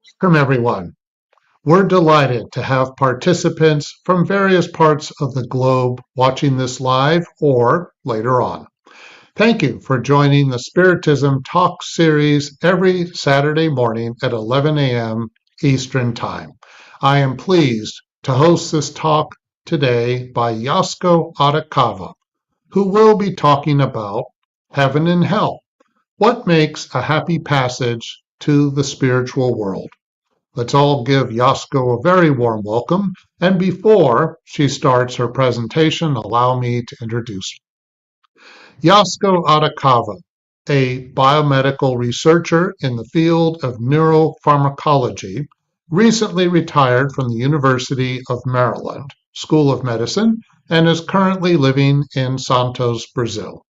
Welcome, everyone. We're delighted to have participants from various parts of the globe watching this live or later on. Thank you for joining the Spiritism Talk series every Saturday morning at 11 a.m. Eastern Time. I am pleased to host this talk today by Yasco Aracava, who will be talking about heaven and hell. What makes a happy passage to the spiritual world? Let's all give Yasco a very warm welcome. And before she starts her presentation, allow me to introduce Yasco Aracava, a biomedical researcher in the field of neuropharmacology, recently retired from the University of Maryland School of Medicine and is currently living in Santos, Brazil.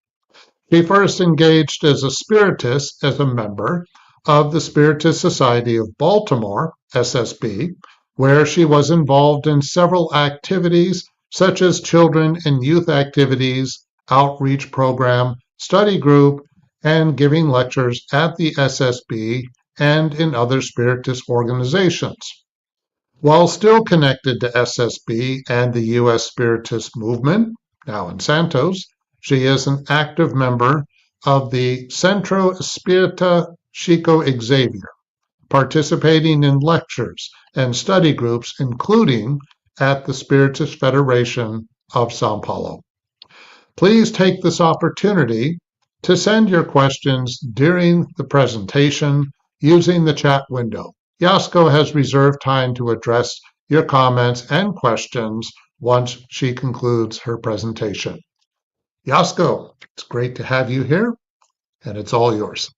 He first engaged as a Spiritist as a member of the Spiritist Society of Baltimore, SSB, where she was involved in several activities such as children and youth activities, outreach program, study group, and giving lectures at the SSB and in other Spiritist organizations. While still connected to SSB and the US Spiritist movement, now in Santos, she is an active member of the Centro Espírita Chico Xavier, participating in lectures and study groups, including at the Spiritist Federation of Sao Paulo. Please take this opportunity to send your questions during the presentation using the chat window. Yasco has reserved time to address your comments and questions once she concludes her presentation. Yasco, it's great to have you here, and it's all yours.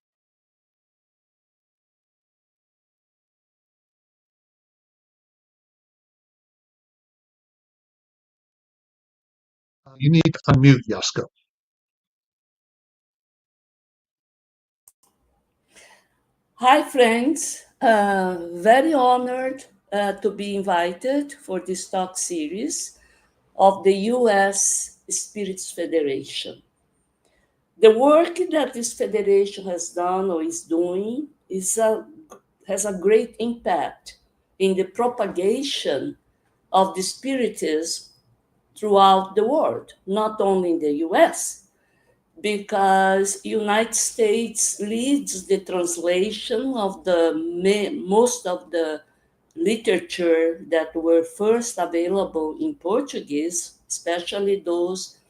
You need to unmute, Yasco. Hi, friends. Very honored to be invited for this talk series of the US Spiritist Federation. The work that this federation has done or is doing has a great impact in the propagation of the Spiritism throughout the world, not only in the US, because United States leads the translation of most of the literature that were first available in Portuguese, especially those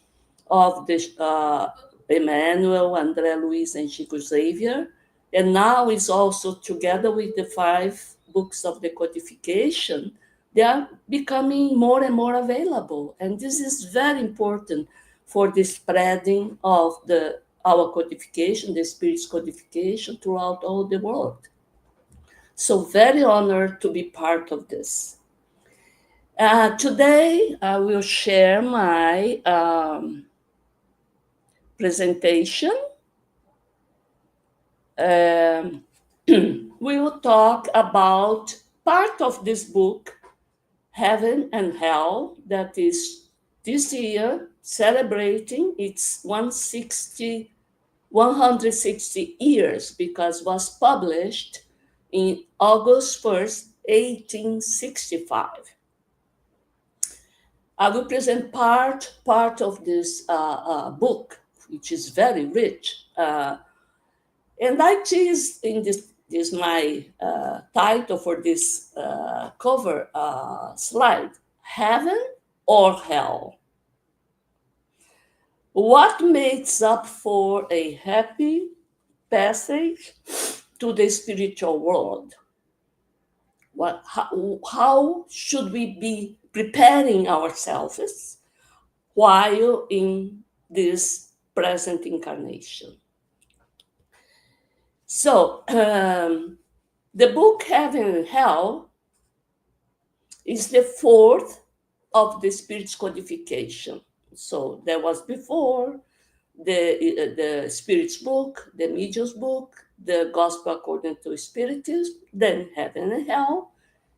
of the Emmanuel, André Luiz, and Chico Xavier. And now is also together with the 5 books of the codification, they are becoming more and more available. And this is very important for the spreading of our codification, the Spirit's codification throughout all the world. So very honored to be part of this. Today, I will share my presentation. We will talk about part of this book, Heaven and Hell, that is this year celebrating its 160 years, because it was published in August 1st, 1865. I will present part of this book, which is very rich. And I choose in this my title for this cover slide, Heaven or Hell? What makes up for a happy passage to the spiritual world? How should we be preparing ourselves while in this present incarnation? So, the book Heaven and Hell is the 4th of the Spirit's codification. So there was before the Spirit's book, the Medium's book, the Gospel according to Spiritism, then Heaven and Hell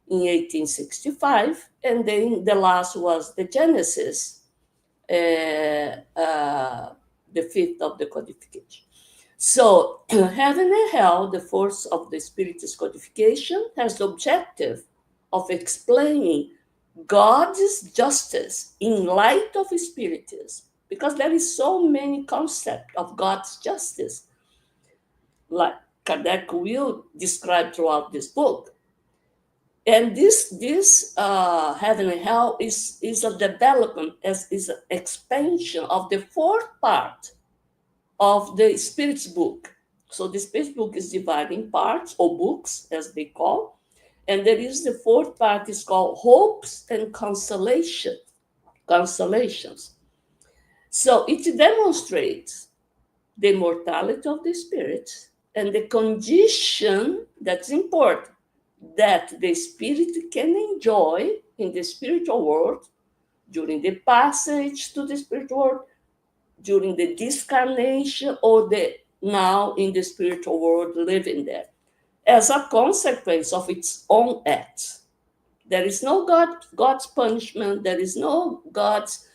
in 1865, and then the last was the Genesis, the 5th of the codification. So, heaven and hell, the force of the Spiritist codification, has the objective of explaining God's justice in light of Spiritism, because there is so many concepts of God's justice, like Kardec will describe throughout this book. And this heaven and hell is a development, is an expansion of the fourth part of the Spirit's book. So the Spirit's book is divided in parts, or books, as they call, and there is the fourth part is called hopes and consolations. So it demonstrates the immortality of the spirit and the condition that's important that the spirit can enjoy in the spiritual world during the passage to the spiritual world, during the discarnation, or the now in the spiritual world living there, as a consequence of its own acts. There is no God's punishment. There is no God's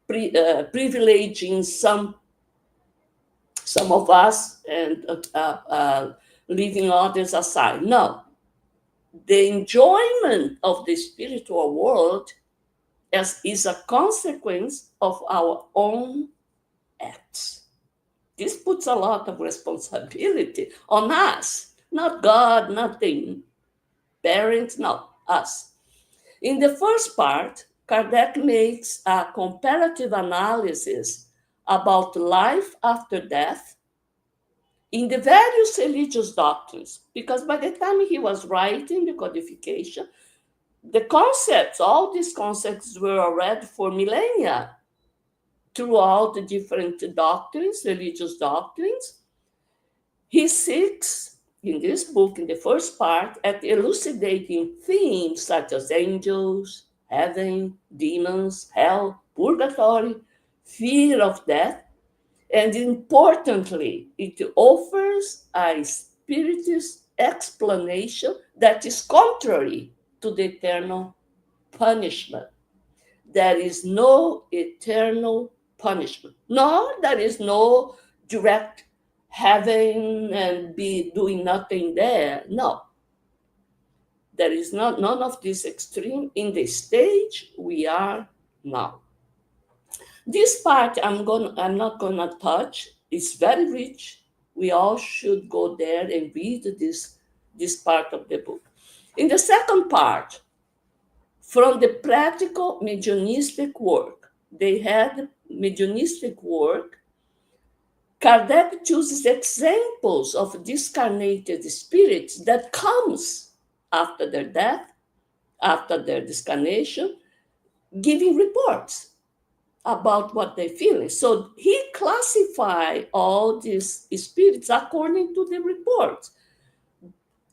privileging some of us and leaving others aside. No, the enjoyment of the spiritual world is a consequence of our own acts. This puts a lot of responsibility on us, not God, nothing, parents, no, us. In the first part, Kardec makes a comparative analysis about life after death in the various religious doctrines, because by the time he was writing the codification, the concepts, all these concepts were already for millennia throughout the different doctrines, religious doctrines. He seeks in this book, in the first part, at elucidating themes such as angels, heaven, demons, hell, purgatory, fear of death, and importantly, it offers a spiritist explanation that is contrary to the eternal punishment. There is no eternal punishment, nor there is no direct heaven and be doing nothing there. No, there is none of this extreme in the stage we are now. This part I'm not gonna touch. It's very rich. We all should go there and read this part of the book. In the second part, from the practical mediumistic work, they had mediumistic work. Kardec chooses examples of discarnated spirits that comes after their death, after their discarnation, giving reports about what they're feeling. So he classified all these spirits according to the reports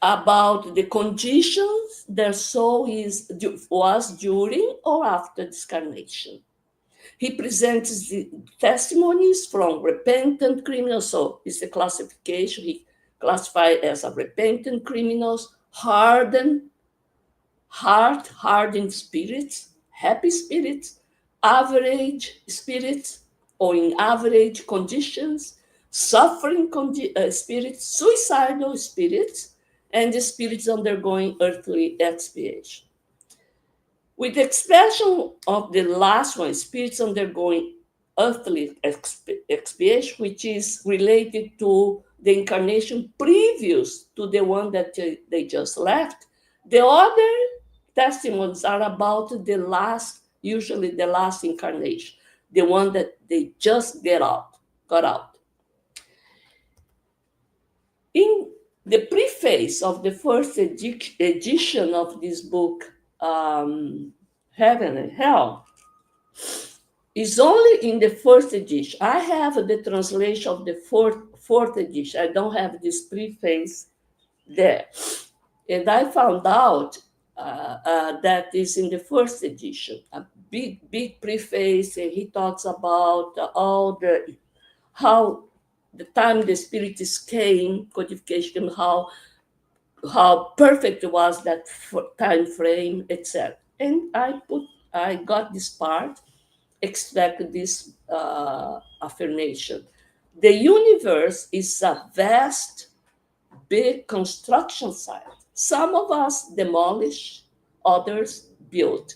about the conditions their soul was during or after discarnation. He presents the testimonies from repentant criminals. So it's a classification. He classified as a repentant criminals, hardened spirits, happy spirits, average spirits, or in average conditions, suffering spirits, suicidal spirits, and the spirits undergoing earthly expiation. With the expression of the last one, spirits undergoing earthly expiation, which is related to the incarnation previous to the one that they just left, the other testimonies are about the last, usually the last incarnation, the one that they just got out. In the preface of the first edition of this book, Heaven and Hell, is only in the first edition. I have the translation of the fourth edition. I don't have this preface there. And I found out that is in the first edition, a big preface, and he talks about how the time the Spiritists came, codification, how perfect was that time frame, etc. And I got this part, extract this affirmation The universe is a vast, big construction site. Some of us demolish, others build.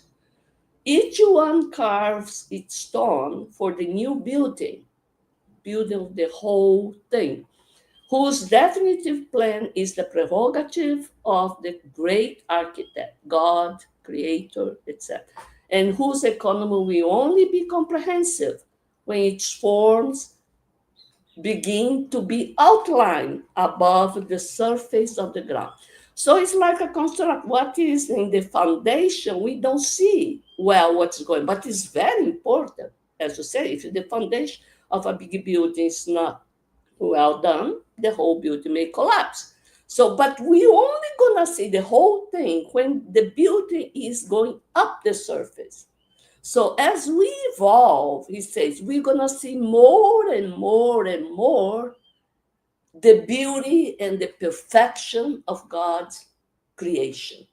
Each one carves its stone for the new building, building the whole thing, whose definitive plan is the prerogative of the great architect, God, creator, etc., and whose economy will only be comprehensive when its forms begin to be outlined above the surface of the ground. So it's like a construct. What is in the foundation, we don't see well what's going, but it's very important. As you say, if the foundation of a big building is not well done, the whole building may collapse. So, but we only gonna see the whole thing when the building is going up the surface. So as we evolve, he says, we're gonna see more and more and more the beauty and the perfection of God's creation,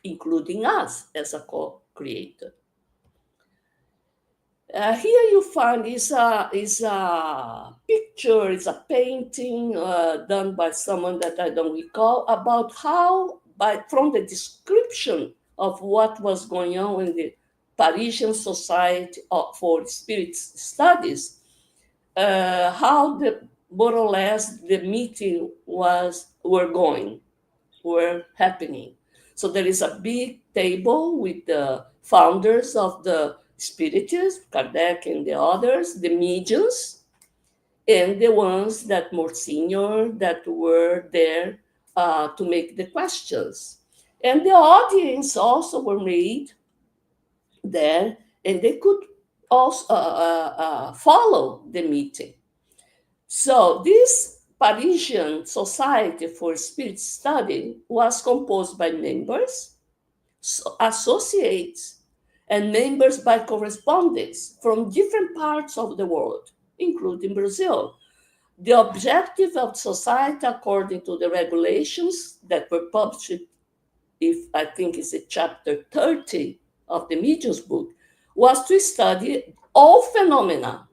including us as a co-creator. Here you find is a picture, is a painting done by someone that I don't recall, about how, from the description of what was going on in the Parisian Society for Spirit Studies, how the more or less the meeting were happening. So there is a big table with the founders of the Spiritism, Kardec and the others, the mediums, and the ones that more senior that were there to make the questions. And the audience also were made there, and they could also follow the meeting. So this Parisian Society for Spirit Study was composed by members, associates, and members by correspondence from different parts of the world, including Brazil. The objective of the society, according to the regulations that were published, if I think it's a chapter 30 of the Medium's book, was to study all phenomena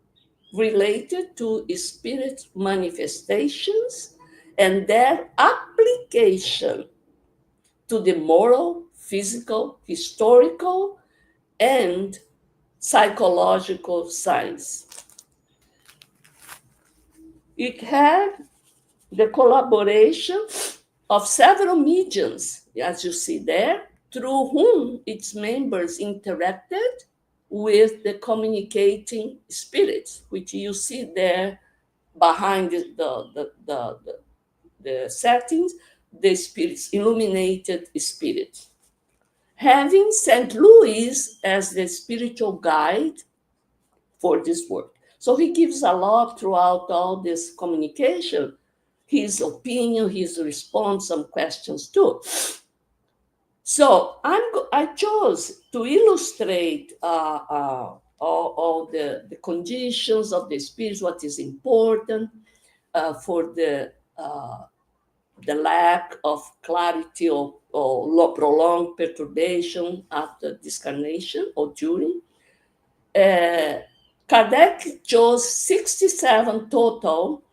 related to spirit manifestations and their application to the moral, physical, historical, and psychological science. It had the collaboration of several mediums, as you see there, through whom its members interacted with the communicating spirits, which you see there behind the settings, the spirits, illuminated spirits. Having St. Louis as the spiritual guide for this work. So he gives a lot throughout all this communication, his opinion, his response, some questions too. So I chose to illustrate all the conditions of the spirits, what is important for the lack of clarity or prolonged perturbation after discarnation or during. Kardec chose 67 total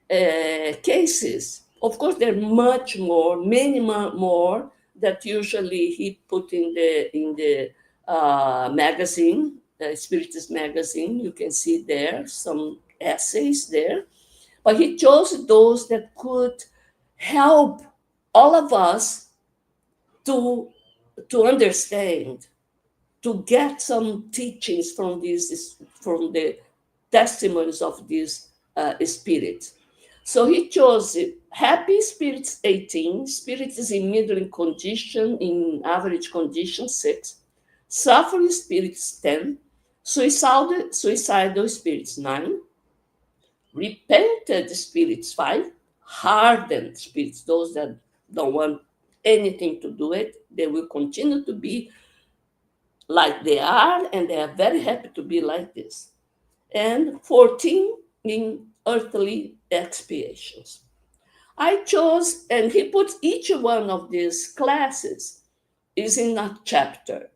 cases. Of course, there are much more, many more that usually he put in the magazine, Spiritist magazine. You can see there some essays there, but he chose those that could help all of us to understand, to get some teachings from the testimonies of these spirits. So he chose happy spirits 18, spirits in middling condition, in average condition 6, suffering spirits 10, suicidal spirits 9, repented spirits 5, hardened spirits, those that don't want anything to do it, they will continue to be like they are, and they are very happy to be like this. And 14 in earthly expiations. I chose, and he puts each one of these classes is in a chapter.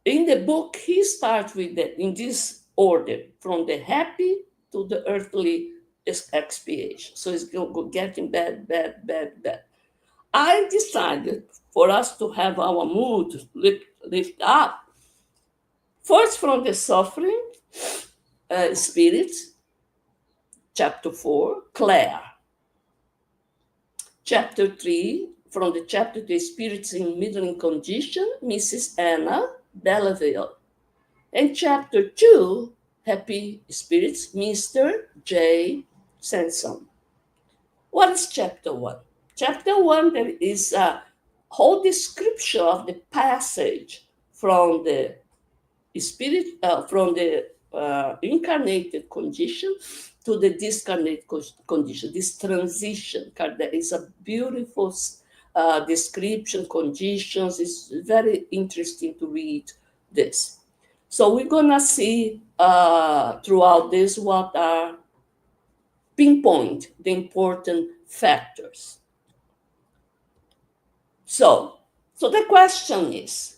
In the book, he starts with in this order, from the happy to the earthly expiation. So it's getting bad, bad, bad, bad. I decided for us to have our mood lift up, first from the suffering spirit, chapter 4, Claire. Chapter 3, from the chapter 3, Spirits in Middling Condition, Mrs. Anna Belleville. And chapter 2, Happy Spirits, Mr. J. Sanson. What is chapter 1? Chapter 1, there is a whole description of the passage from the incarnated condition to the discarnated condition, this transition. Kardec is a beautiful description, conditions. It's very interesting to read this. So we're going to see throughout this what are pinpoint the important factors. So the question is,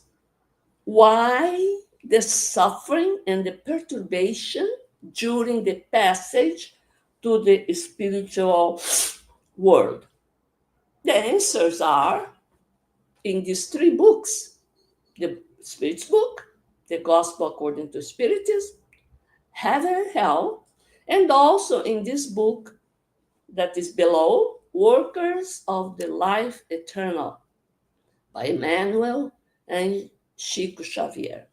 why the suffering and the perturbation during the passage to the spiritual world? The answers are in these 3 books: the Spirit's book, the Gospel according to Spiritism, Heaven and Hell, and also in this book that is below, Workers of the Life Eternal, by Emmanuel and Chico Xavier.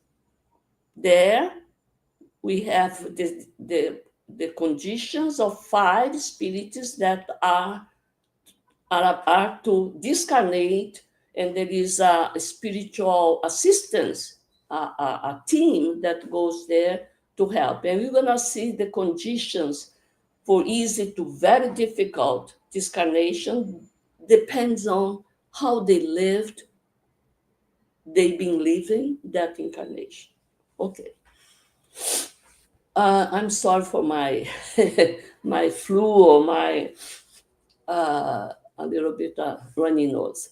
There we have the conditions of 5 spirits that are to discarnate, and there is a spiritual assistance, a team that goes there to help. And we're going to see the conditions for easy to very difficult discarnation depends on how they've been living that incarnation. Okay. I'm sorry for my my flu or my a little bit runny nose.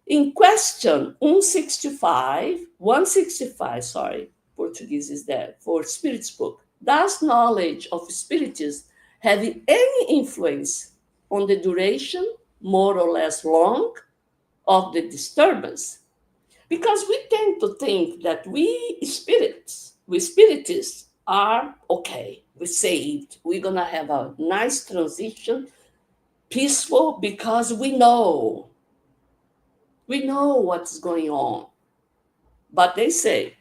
In question 165, sorry, Portuguese is there, for Spirit's book, does knowledge of Spiritism have any influence on the duration, more or less long, of the disturbance? Because we tend to think that we Spiritists are okay, we're saved, we're going to have a nice transition, peaceful, because we know what's going on. But they say,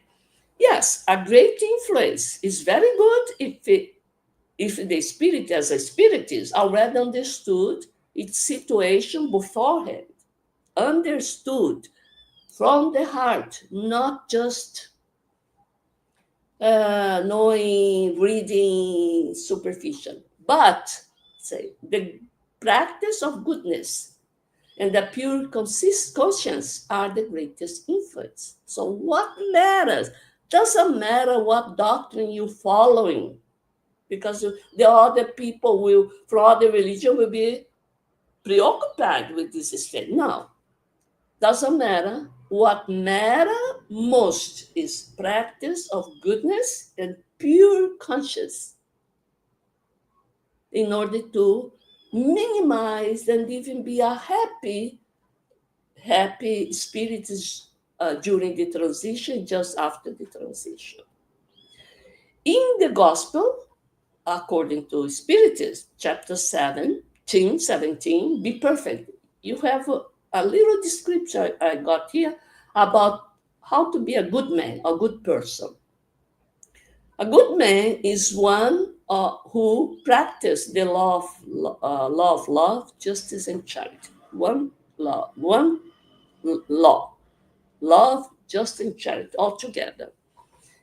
yes, a great influence is very good if the spirit as a spiritist already understood its situation beforehand, understood from the heart, not just knowing, reading superficial, but say the practice of goodness and the pure conscience are the greatest influence. So what matters? Doesn't matter what doctrine you're following, because the other people from other religion will be preoccupied with this state. No, doesn't matter. What matters most is practice of goodness and pure conscience in order to minimize and even be a happy spirit during the transition, just after the transition. In the Gospel, according to Spiritism, chapter 17, be perfect. You have a little description I got here about how to be a good man, a good person. A good man is one who practices the law of love, justice, and charity. One law, love, justice, and charity, all together,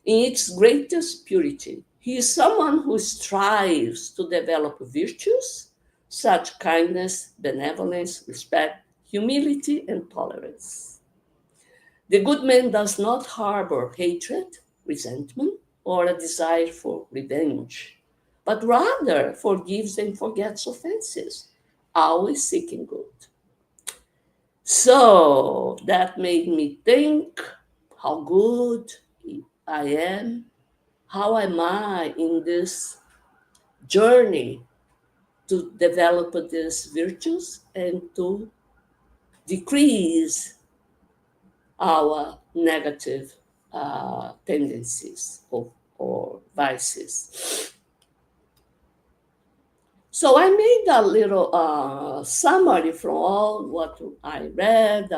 in its greatest purity. He is someone who strives to develop virtues, such kindness, benevolence, respect, humility, and tolerance. The good man does not harbor hatred, resentment, or a desire for revenge, but rather forgives and forgets offenses, always seeking good. So that made me think how good I am, how am I in this journey to develop these virtues and to decrease our negative tendencies or vices. So I made a little summary from all what I read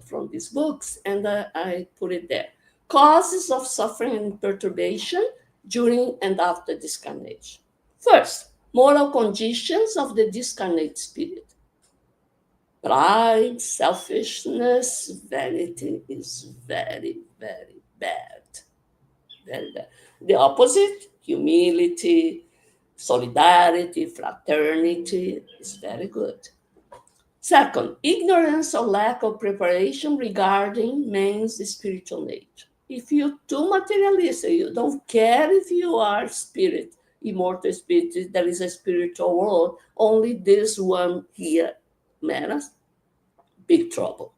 from these books, and I put it there. Causes of suffering and perturbation during and after discarnation. First, moral conditions of the discarnate spirit. Pride, selfishness, vanity is very, very bad. Very bad. The opposite, humility, solidarity, fraternity is very good. Second, ignorance or lack of preparation regarding man's spiritual nature. If you're too materialistic, you don't care if you are spirit, immortal spirit, there is a spiritual world, only this one here matters, big trouble.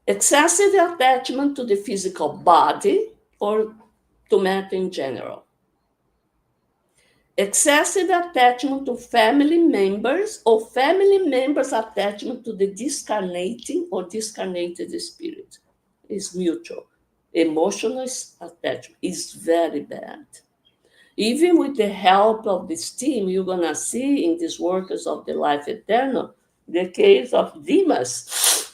Excessive attachment to the physical body or to matter in general. Excessive attachment to family members or family members' attachment to the discarnating or discarnated spirit is mutual. Emotional attachment is very bad. Even with the help of this team, you're going to see in these workers of the life eternal the case of Demas.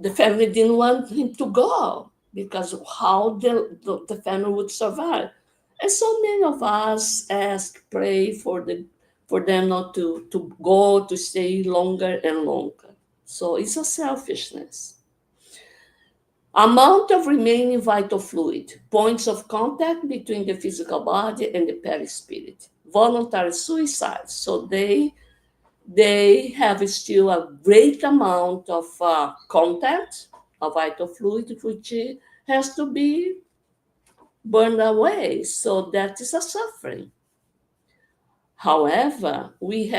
The family didn't want him to go because how the family would survive. And so many of us ask, pray for them not to go, to stay longer and longer. So it's a selfishness. Amount of remaining vital fluid, points of contact between the physical body and the perispirit. Voluntary suicide. So they have still a great amount of contact of vital fluid, which has to be burned away. So that is a suffering. However, we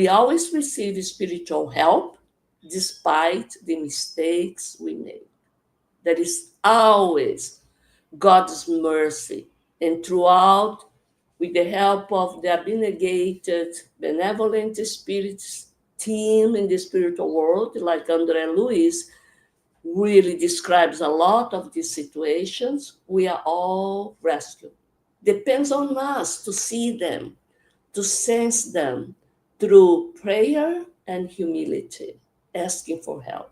always receive spiritual help despite the mistakes we make. There is always God's mercy. And throughout, with the help of the abnegated, benevolent spirits team in the spiritual world, like André Luiz, really describes a lot of these situations, we are all rescued. Depends on us to see them, to sense them through prayer and humility, asking for help.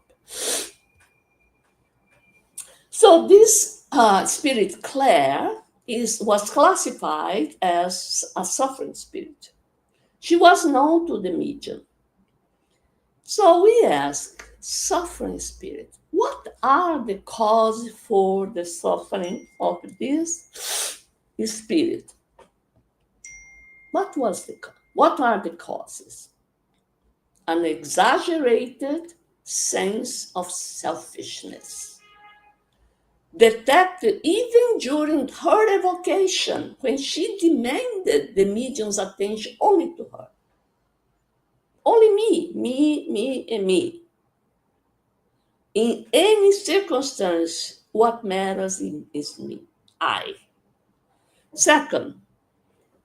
So this spirit, Claire, was classified as a suffering spirit. She was known to the medium. So we ask, suffering spirit, what are the causes for the suffering of this spirit? What are the causes? An exaggerated sense of selfishness, detected even during her evocation, when she demanded the medium's attention only to her. Only me, and me. In any circumstance, what matters is me, I. Second,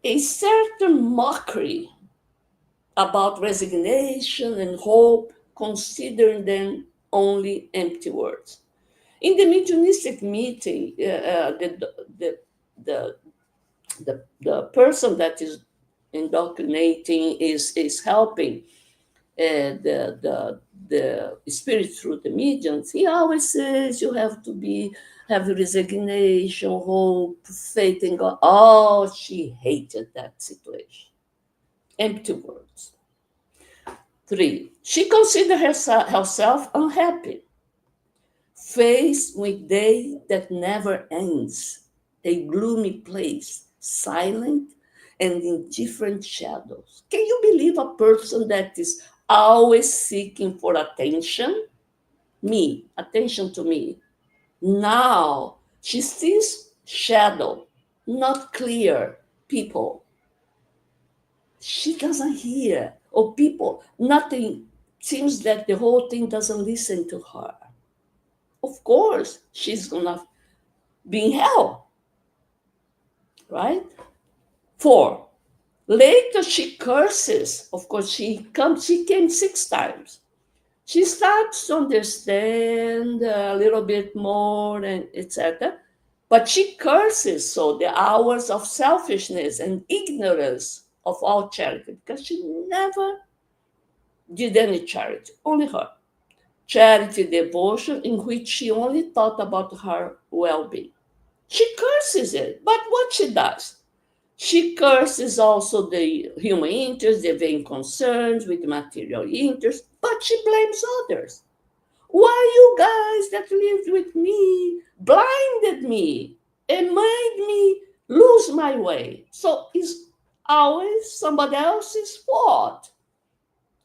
a certain mockery about resignation and hope, considering them only empty words. In the mediumistic meeting, the person that is indoctrinating is helping the spirit through the mediums. He always says you have to have resignation, hope, faith in God. Oh, she hated that situation. Empty words. 3, she considered herself unhappy, faced with day that never ends, a gloomy place, silent and in different shadows. Can you believe a person that is always seeking for attention? Me, attention to me. Now she sees shadow, not clear people. She doesn't hear, or people, nothing. Seems that the whole thing doesn't listen to her. Of course, she's gonna be in hell, right? 4, Later, she curses. Of course, she came 6 times. She starts to understand a little bit more and etc. But she curses so the hours of selfishness and ignorance of all charity, because she never did any charity, only her. Charity devotion in which she only thought about her well-being. She curses it, but what she does? She curses also the human interest, the vain concerns with material interest, but she blames others. Why you guys that lived with me blinded me and made me lose my way? So it's always somebody else's fault.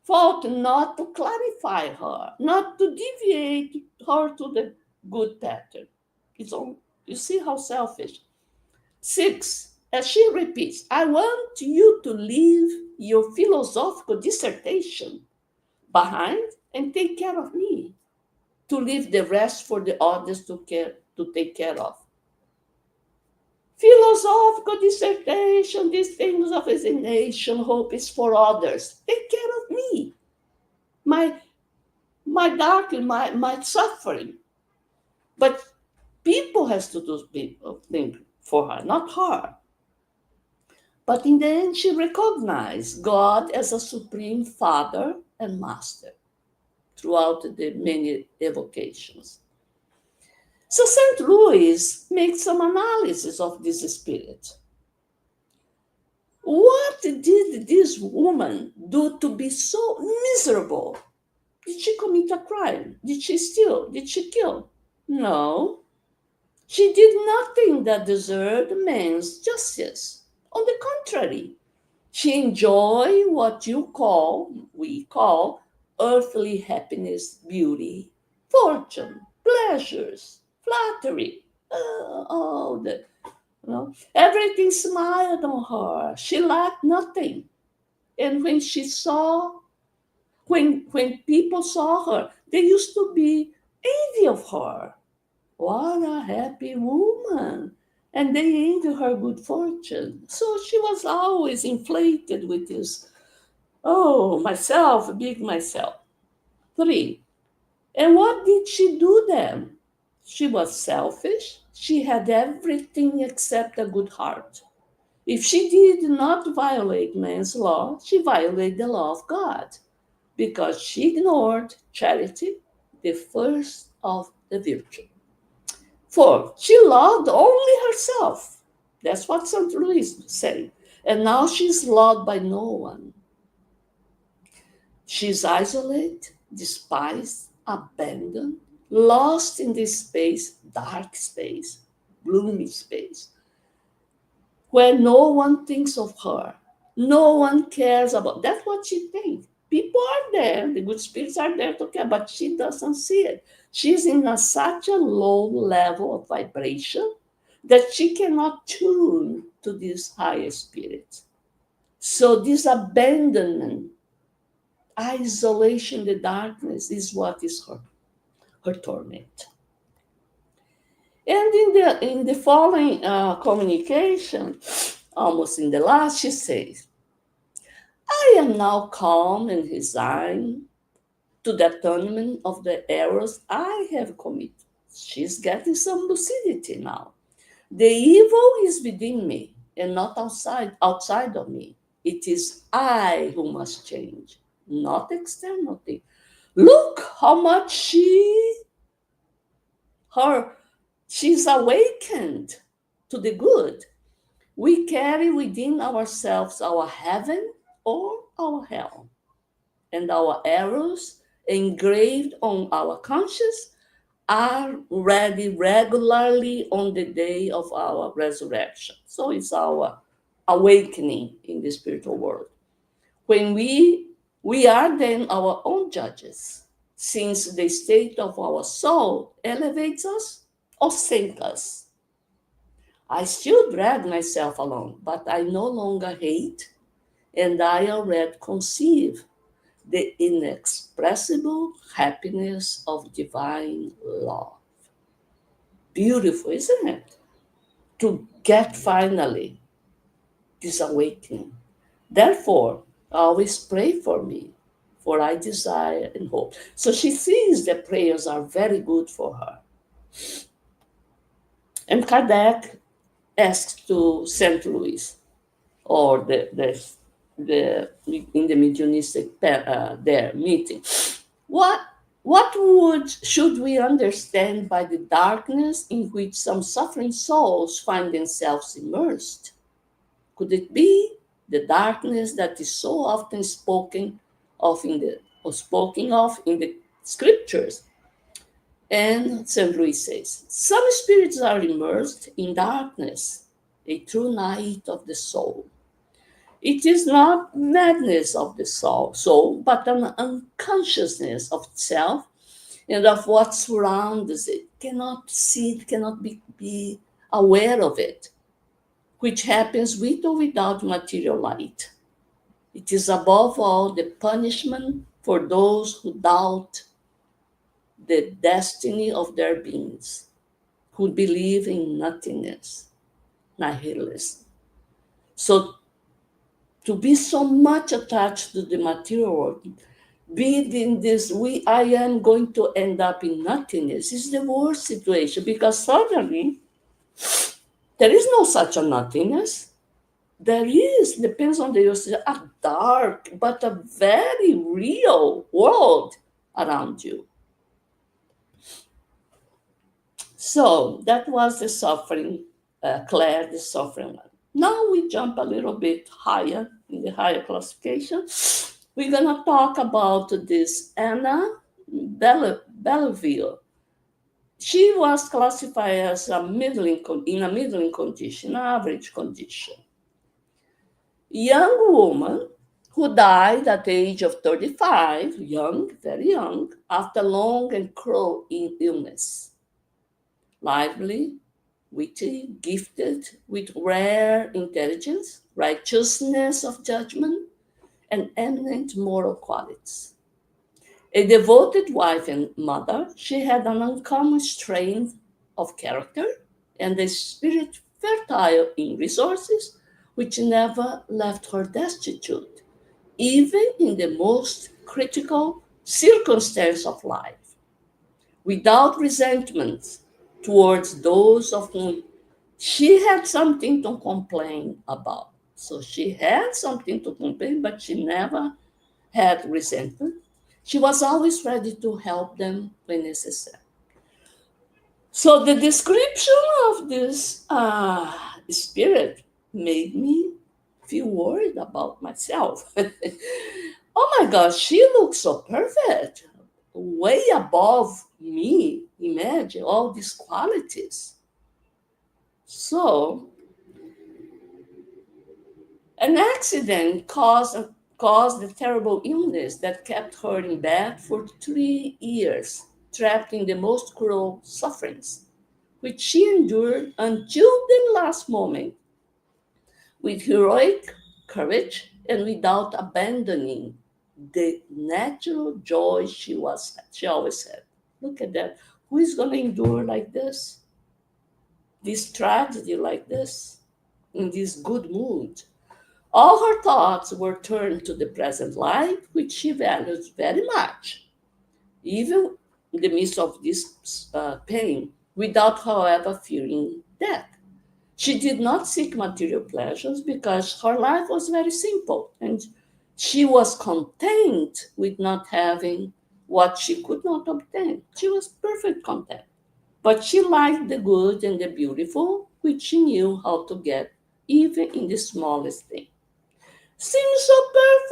Fault not to clarify her, not to deviate her to the good pattern. It's all, you see how selfish. 6, as she repeats, I want you to leave your philosophical dissertation behind and take care of me, to leave the rest for the others to take care of. Philosophical dissertation, these things of resignation, hope is for others. Take care of me, my darkness, my suffering. But people has to do things for her, not her. But in the end, she recognized God as a supreme father and master throughout the many evocations. So St. Louis makes some analysis of this spirit. What did this woman do to be so miserable? Did she commit a crime? Did she steal? Did she kill? No. She did nothing that deserved man's justice. On the contrary, she enjoyed what we call, earthly happiness, beauty, fortune, pleasures, flattery, all the, everything smiled on her. She lacked nothing. And when people saw her, they used to be envy of her. What a happy woman. And they envy her good fortune. So she was always inflated with this, oh, myself, big myself. 3. And what did she do then? She was selfish. She had everything except a good heart. If she did not violate man's law, she violated the law of God because she ignored charity, the first of the virtue. 4, she loved only herself. That's what St. Louis said. And now she's loved by no one. She's isolated, despised, abandoned, lost in this space, dark space, gloomy space, where no one thinks of her. No one cares about. That's what she thinks. People are there, the good spirits are there to care, but she doesn't see it. She's in such a low level of vibration that she cannot tune to this higher spirit. So this abandonment, isolation, the darkness is what is her torment. And in the following communication, almost in the last, she says, I am now calm and resigned to the atonement of the errors I have committed. She's getting some lucidity now. The evil is within me and not outside of me. It is I who must change, not external thing. Look how much she's awakened to the good. We carry within ourselves our heaven or our hell, and our arrows engraved on our conscience are ready regularly on the day of our resurrection. So it's our awakening in the spiritual world. When we are then our own judges, since the state of our soul elevates us or sinks us. I still drag myself along, but I no longer hate, and I already conceive the inexpressible happiness of divine love. Beautiful, isn't it? To get finally this awakening. Therefore, always pray for me, for I desire and hope. So she sees that prayers are very good for her. And Kardec asks to St. Louis, or the in the mediumistic their meeting, what should we understand by the darkness in which some suffering souls find themselves immersed? Could it be the darkness that is so often spoken of in the scriptures? And St. Louis says, some spirits are immersed in darkness, a true night of the soul. It is not madness of the soul, but an unconsciousness of itself and of what surrounds it. Cannot see it, cannot be aware of it, which happens with or without material light. It is above all the punishment for those who doubt the destiny of their beings, who believe in nothingness, nihilism. So to be so much attached to the material world, be it in this, I am going to end up in nothingness, is the worst situation, because suddenly there is no such a nothingness. There is, depends on the usage, a dark but a very real world around you. So that was the suffering, Claire, the suffering one. Now we jump a little bit higher in the higher classification. We're going to talk about this Anna Belleville. She was classified as in a middling condition, average condition. Young woman who died at the age of 35, young, very young, after long and cruel illness. Lively, witty, gifted with rare intelligence, righteousness of judgment, and eminent moral qualities. A devoted wife and mother, she had an uncommon strength of character and a spirit fertile in resources, which never left her destitute, even in the most critical circumstance of life, without resentment towards those of whom she had something to complain about. So she had something to complain, but she never had resentment. She was always ready to help them when necessary. So the description of this spirit made me feel worried about myself. Oh my gosh, she looks so perfect, way above me. Imagine all these qualities. So an accident caused a terrible illness that kept her in bed for 3 years, trapped in the most cruel sufferings, which she endured until the last moment with heroic courage and without abandoning the natural joy she always had. Look at that. Who is going to endure like this tragedy like this, in this good mood? All her thoughts were turned to the present life, which she values very much, even in the midst of this pain, without, however, fearing death. She did not seek material pleasures because her life was very simple, and she was content with not having what she could not obtain. She was perfect content. But she liked the good and the beautiful, which she knew how to get, even in the smallest thing. Seems so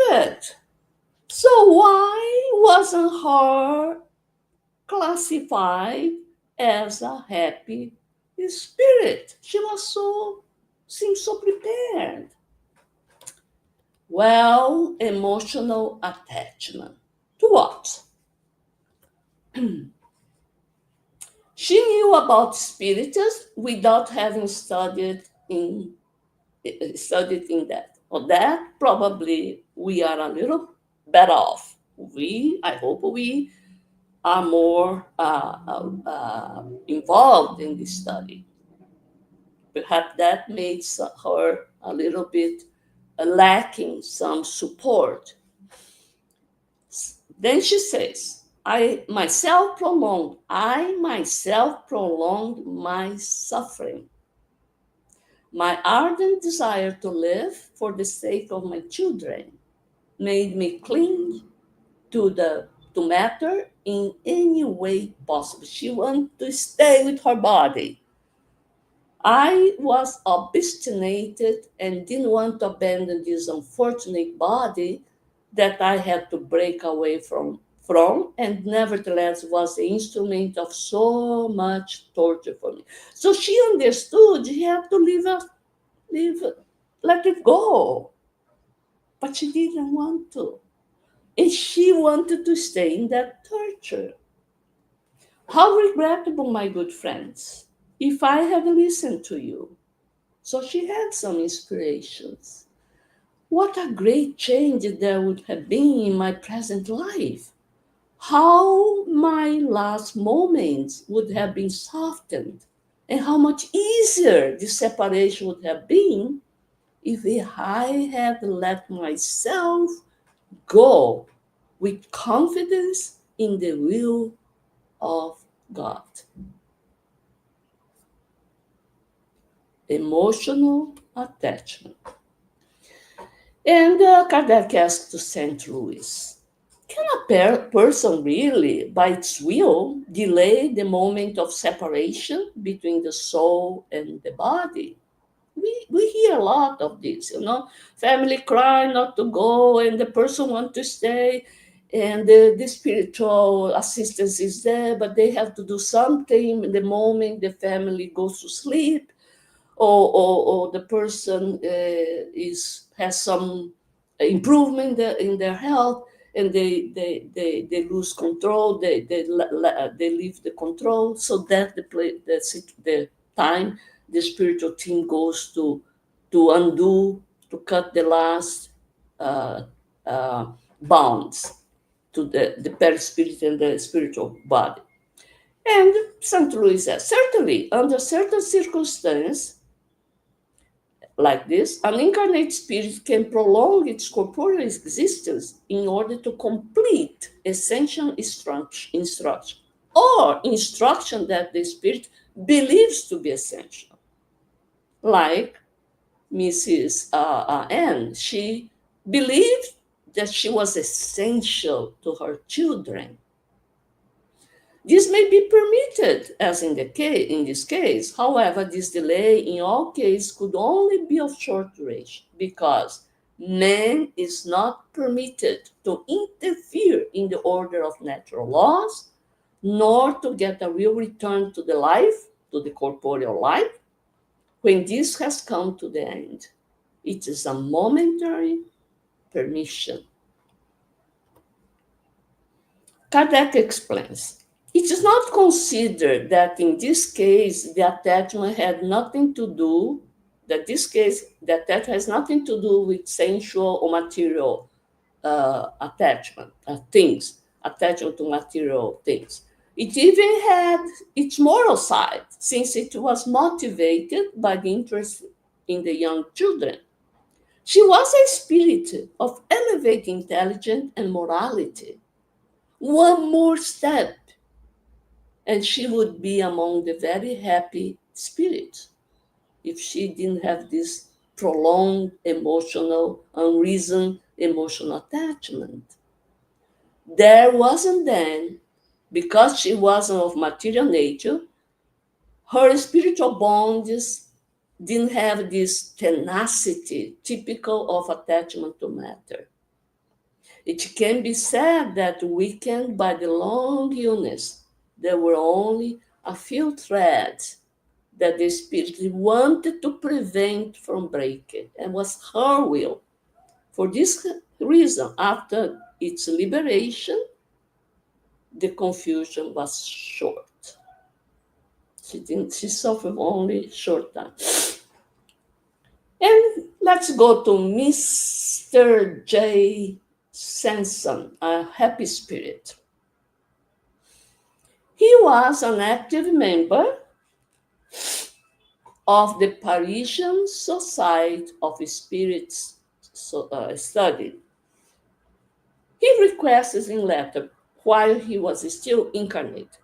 perfect. So why wasn't her classified as a happy spirit? She seemed so prepared. Well, emotional attachment. To what? She knew about Spiritism without having studied in that. Or that probably we are a little better off. I hope we are more involved in this study. Perhaps that makes her a little bit lacking some support. Then she says, I myself prolonged my suffering. My ardent desire to live for the sake of my children made me cling to matter in any way possible. She wanted to stay with her body. I was obstinate and didn't want to abandon this unfortunate body that I had to break away from, and nevertheless was the instrument of so much torture for me. So she understood she had to leave, let it go, but she didn't want to, and she wanted to stay in that torture. How regrettable, my good friends, if I had listened to you. So she had some inspirations. What a great change there would have been in my present life. How my last moments would have been softened, and how much easier the separation would have been if I had let myself go with confidence in the will of God. Emotional attachment. And Kardec asked to St. Louis, can a person really, by its will, delay the moment of separation between the soul and the body? We hear a lot of this, family cry not to go, and the person want to stay, and the spiritual assistance is there, but they have to do something in the moment the family goes to sleep, or the person has some improvement in their health, and they lose control, they leave the control, so that the time the spiritual team goes to undo, to cut the last uh, uh, bounds to the perispirit and the spiritual body. And St. Louis says, certainly, under certain circumstances, like this, an incarnate spirit can prolong its corporeal existence in order to complete essential instruction or instruction that the spirit believes to be essential. Like Mrs. Anne, she believed that she was essential to her children. This may be permitted, as in this case. However, this delay in all cases could only be of short duration, because man is not permitted to interfere in the order of natural laws, nor to get a real return to the life, to the corporeal life, when this has come to the end. It is a momentary permission. Kardec explains, it is not considered that in this case the attachment had nothing to do, that this case the attachment has nothing to do with sensual or material attachment, attachment to material things. It even had its moral side, since it was motivated by the interest in the young children. She was a spirit of elevated intelligence and morality. One more step, and she would be among the very happy spirits if she didn't have this prolonged emotional, unreasoned emotional attachment. There wasn't then, because she wasn't of material nature, her spiritual bonds didn't have this tenacity typical of attachment to matter. It can be said that, weakened by the long illness, there were only a few threads that the spirit wanted to prevent from breaking, and was her will. For this reason, after its liberation, the confusion was short. She suffered only short time. And let's go to Mr. J. Sanson, a happy spirit. He was an active member of the Parisian Society of studied, he requests in letter, while he was still incarnate,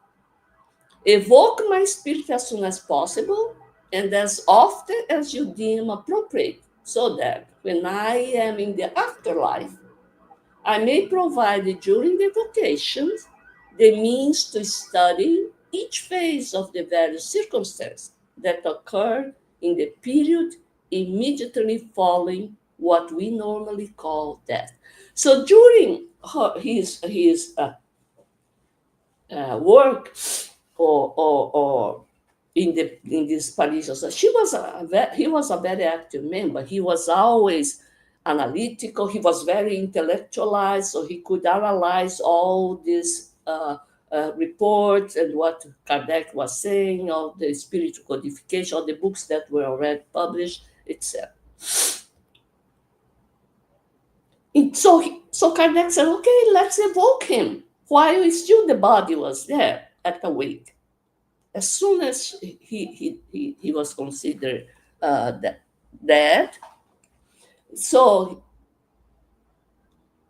evoke my spirit as soon as possible and as often as you deem appropriate, so that when I am in the afterlife, I may provide during the vocations the means to study each phase of the various circumstances that occur in the period immediately following what we normally call death. So during his work or in this Paris society, he was a very active member. He was always analytical. He was very intellectualized, so he could analyze all these reports and what Kardec was saying, all the spiritual codification, all the books that were already published, etc. So Kardec said, okay, let's evoke him while still the body was there at the wake. As soon as he was considered dead, so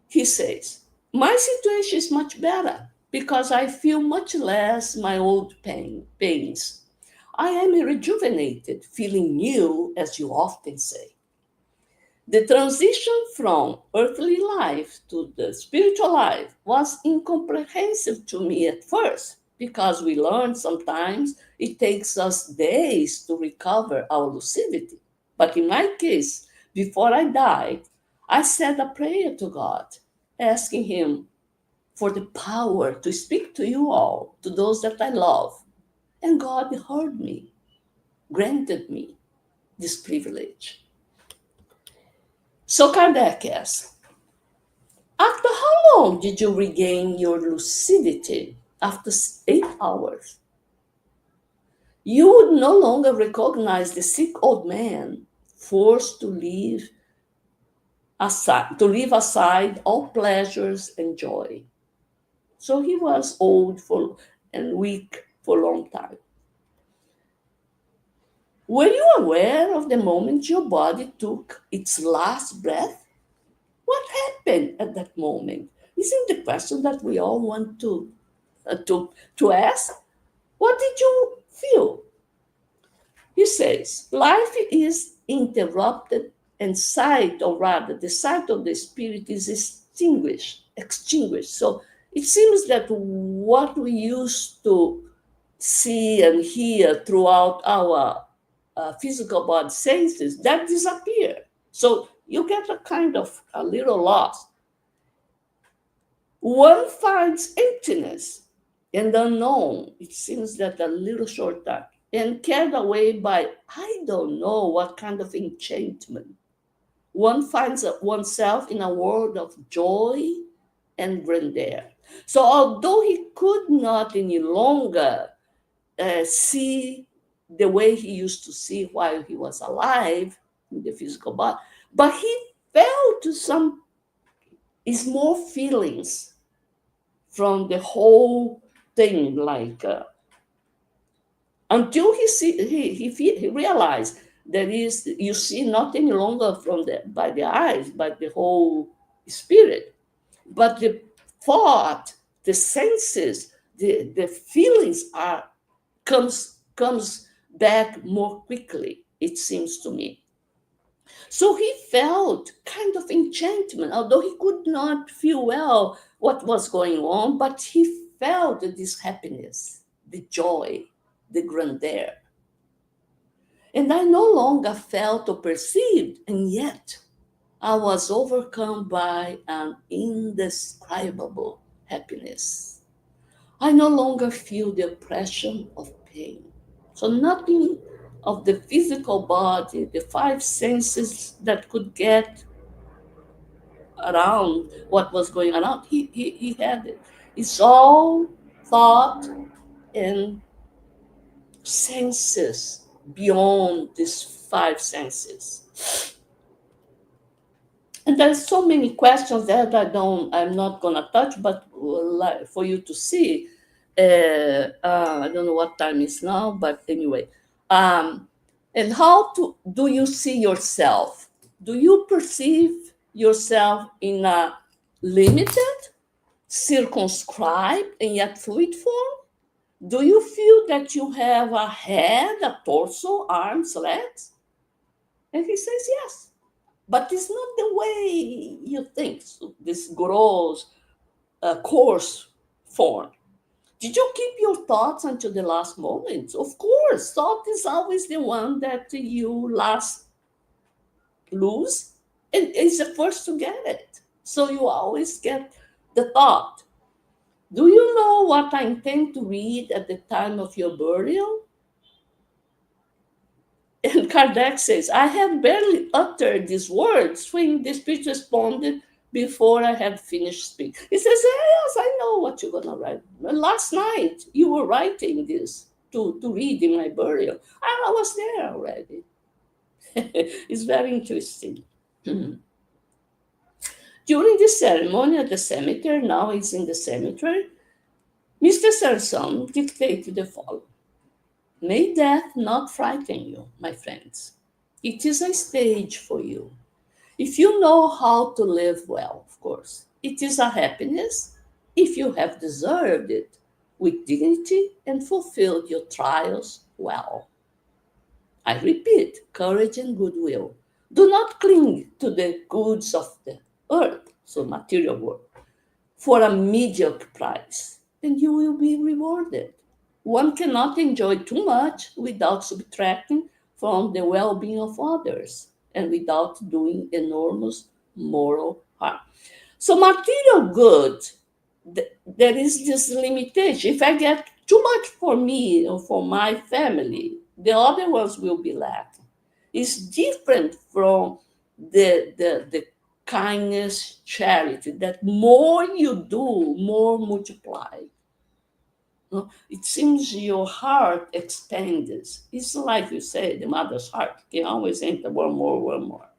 he says, my situation is much better because I feel much less my old pains. I am rejuvenated, feeling new, as you often say. The transition from earthly life to the spiritual life was incomprehensible to me at first because we learn sometimes it takes us days to recover our lucidity. But in my case, before I died, I said a prayer to God, asking Him for the power to speak to you all, to those that I love. And God heard me, granted me this privilege. So Kardec asks, after how long did you regain your lucidity? After 8 hours. You would no longer recognize the sick old man forced to leave aside all pleasures and joy. So he was old and weak for a long time. Were you aware of the moment your body took its last breath? What happened at that moment? Isn't the question that we all want to ask? What did you feel? He says, life is interrupted and sight, or rather, the sight of the spirit is extinguished. So it seems that what we used to see and hear throughout our physical body senses, that disappear. So you get a little lost. One finds emptiness and unknown. It seems that a little short time, and carried away by I don't know what kind of enchantment. One finds oneself in a world of joy and grandeur. So although he could not any longer see the way he used to see while he was alive in the physical body, but he felt some small feelings from the whole thing, like until he realized that is you see not any longer by the eyes, but the whole spirit, but the thought, the senses, the feelings comes back more quickly, it seems to me. So he felt kind of enchantment, although he could not feel well what was going on, but he felt this happiness, the joy, the grandeur. And I no longer felt or perceived, and yet I was overcome by an indescribable happiness. I no longer feel the oppression of pain. So nothing of the physical body, the five senses that could get around what was going around, he had it. It's all thought and senses beyond these five senses. And there's so many questions that I'm not gonna touch, but for you to see, I don't know what time is now, but anyway. And how do you see yourself? Do you perceive yourself in a limited, circumscribed, and yet fluid form? Do you feel that you have a head, a torso, arms, legs? And he says, yes. But it's not the way you think, so this gross, coarse form. Did you keep your thoughts until the last moment? Of course, thought is always the one that you last lose and is the first to get it. So you always get the thought. Do you know what I intend to read at the time of your burial? And Kardec says, I had barely uttered these words when the Spirit responded before I had finished speaking. He says, yes, I know what you're going to write. Last night, you were writing this to read in my burial. I was there already. It's very interesting. During the ceremony at the cemetery, now he's in the cemetery, Mr. Sarson dictated the following. May death not frighten you, my friends. It is a stage for you. If you know how to live well, of course. It is a happiness if you have deserved it with dignity and fulfilled your trials well. I repeat, courage and goodwill. Do not cling to the goods of the earth, so material world, for a mediocre price, and you will be rewarded. One cannot enjoy too much without subtracting from the well being of others and without doing enormous moral harm. So, material good, there is this limitation. If I get too much for me or for my family, the other ones will be lacking. It's different from the kindness, charity, that more you do, more multiply. No? It seems your heart expands. It's like you say, the mother's heart can always enter one more, one more.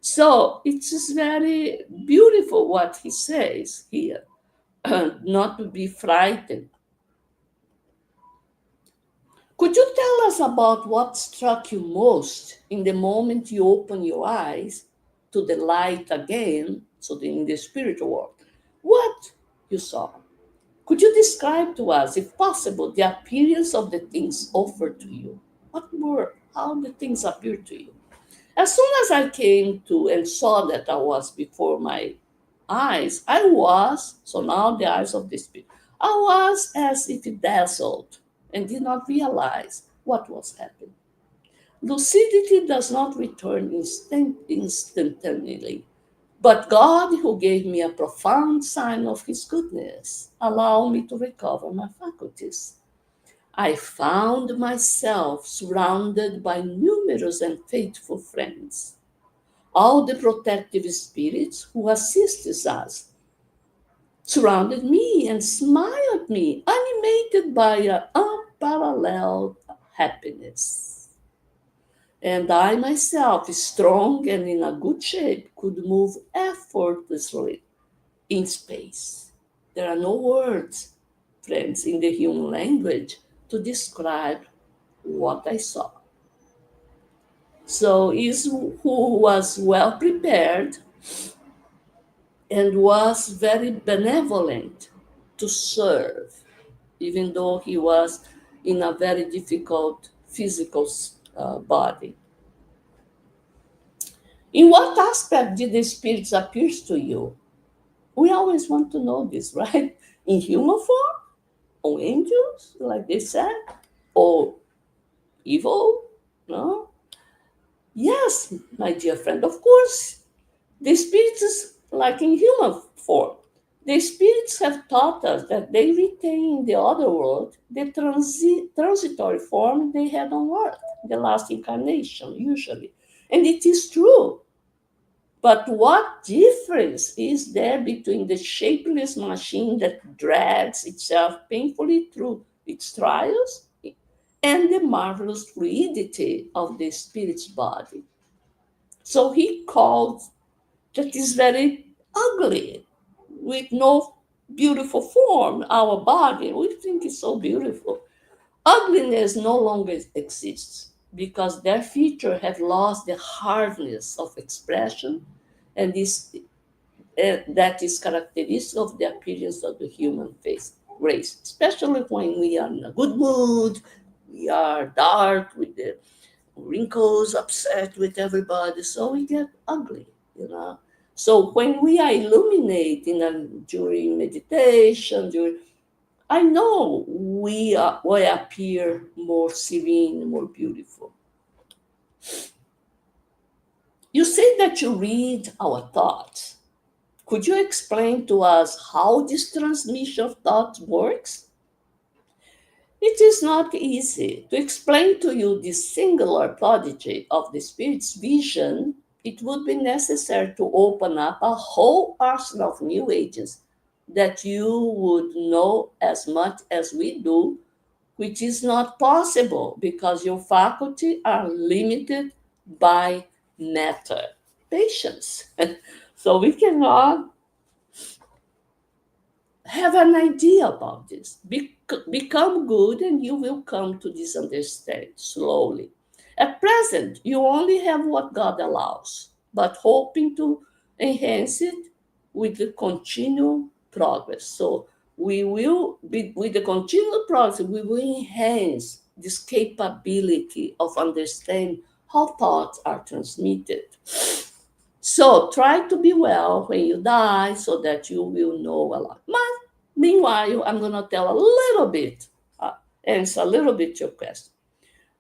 So it is very beautiful what he says here, not to be frightened. Could you tell us about what struck you most in the moment you open your eyes to the light again, so in the spiritual world? What you saw? Could you describe to us, if possible, the appearance of the things offered to you? What were, how the things appeared to you? As soon as I came to and saw that I was before my eyes, I was, so now the eyes of the Spirit, I was as if dazzled and did not realize what was happening. Lucidity does not return instantaneously, but God, who gave me a profound sign of his goodness, allowed me to recover my faculties. I found myself surrounded by numerous and faithful friends, all the protective spirits who assist us, surrounded me and smiled at me, animated by an unparalleled happiness. And I myself, strong and in a good shape, could move effortlessly in space. There are no words, friends, in the human language to describe what I saw. So is who was well prepared and was very benevolent to serve, even though he was in a very difficult physical body. In what aspect did the spirits appear to you? We always want to know this, right? In human form, or angels, like they said, or evil? No? Yes, my dear friend, of course. The spirits is like in human form. The spirits have taught us that they retain in the other world the transitory form they had on earth, the last incarnation, usually. And it is true. But what difference is there between the shapeless machine that drags itself painfully through its trials and the marvelous fluidity of the spirit's body? So he called that is very ugly, with no beautiful form, our body. We think it's so beautiful. Ugliness no longer exists because their features have lost the hardness of expression and that is characteristic of the appearance of the human race, especially when we are in a good mood, we are dark with the wrinkles, upset with everybody, so we get ugly, you know. So when we are illuminating during meditation, I know we appear more serene, more beautiful. You say that you read our thoughts. Could you explain to us how this transmission of thought works? It is not easy to explain to you this singular prodigy of the Spirit's vision. It would be necessary to open up a whole arsenal of new ages that you would know as much as we do, which is not possible because your faculty are limited by matter. Patience. So we cannot have an idea about this. Become good and you will come to this understanding slowly. At present, you only have what God allows, but hoping to enhance it with the continual progress. So we will be with the continual progress, we will enhance this capability of understanding how thoughts are transmitted. So try to be well when you die so that you will know a lot. But meanwhile, I'm going to tell a little bit, answer a little bit your question.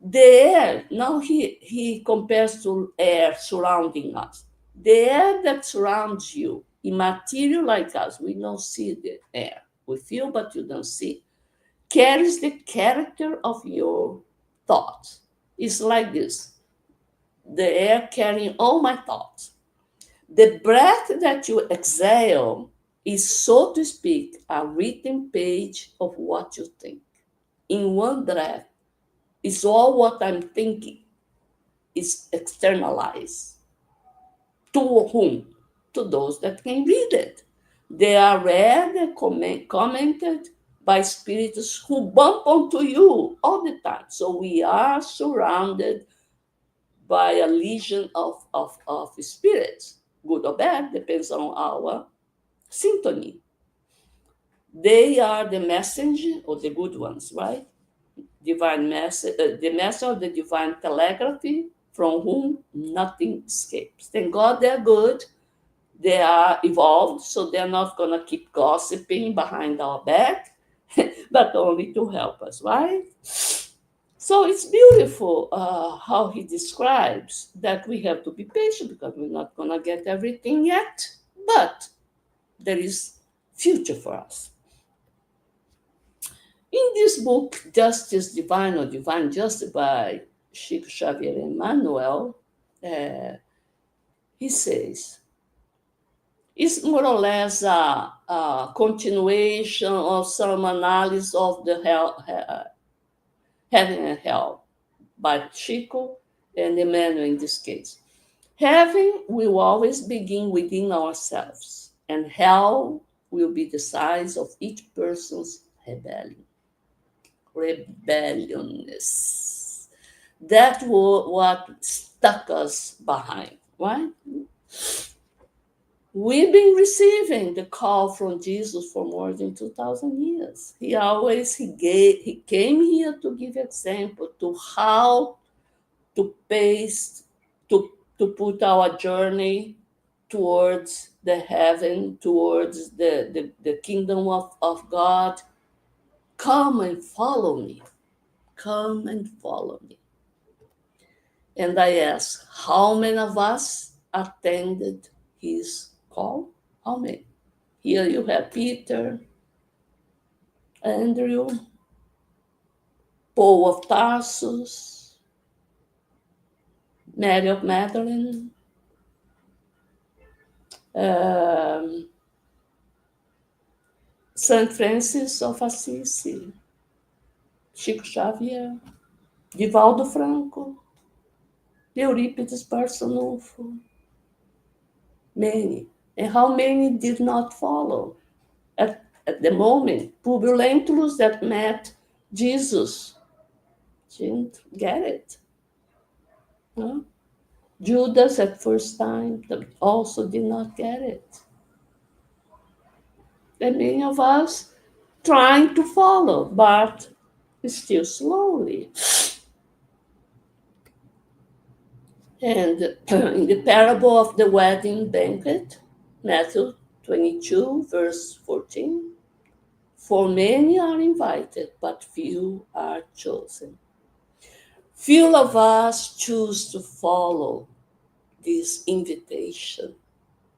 The air, now he compares to air surrounding us. The air that surrounds you, immaterial like us, we don't see the air. We feel, but you don't see. Carries the character of your thoughts. It's like this, the air carrying all my thoughts. The breath that you exhale is, so to speak, a written page of what you think. In one breath, is all what I'm thinking is externalized. To whom? To those that can read it. They are read and commented by spirits who bump onto you all the time. So we are surrounded by a legion of spirits, good or bad, depends on our symphony. They are the messenger, or the good ones, right? Divine message, the messenger of the divine telegraphy, from whom nothing escapes. Thank God they're good. They are evolved, so they're not going to keep gossiping behind our back, but only to help us, right? So it's beautiful how he describes that we have to be patient because we're not going to get everything yet, but there is future for us. In this book, Justice Divine or Divine Justice by Chico Xavier and Manuel, he says, it's more or less a continuation of some analysis of the heaven and hell by Chico and Emmanuel in this case. Heaven will always begin within ourselves, and hell will be the size of each person's rebelliousness. That was what stuck us behind, right? We've been receiving the call from Jesus for more than 2,000 years. He came here to give example to how to pace, to put our journey towards the heaven, towards the kingdom of God. Come and follow me. Come and follow me. And I ask, how many of us attended his call? How many? Here you have Peter, Andrew, Paul of Tarsus, Mary of Magdalene, St. Francis of Assisi, Chico Xavier, Divaldo Franco, Eurípides Barçanufo, many. And how many did not follow? At the moment, Publio Lentulus that met Jesus didn't get it. Huh? Judas at first time also did not get it. And many of us trying to follow, but still slowly. And in the parable of the wedding banquet, Matthew 22, verse 14, for many are invited, but few are chosen. Few of us choose to follow this invitation.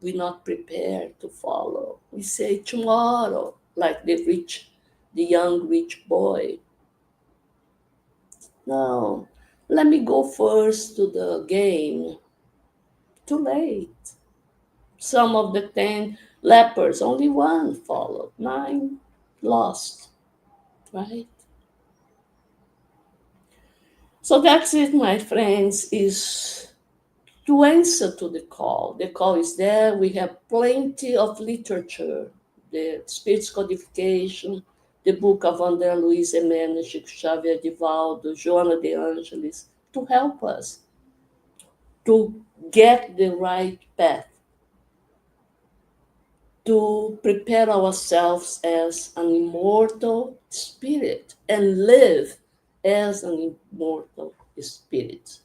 We're not prepared to follow. We say tomorrow, like the young rich boy. No, let me go first to the game. Too late. Some of the 10 lepers, only one followed, 9 lost, right? So that's it, my friends, is to answer to the call. The call is there. We have plenty of literature, the Spirit's Codification, the book of André Luiz Emmanuel, Chico Xavier Divaldo, Joana de Angelis, to help us to get the right path, to prepare ourselves as an immortal spirit and live as an immortal spirit.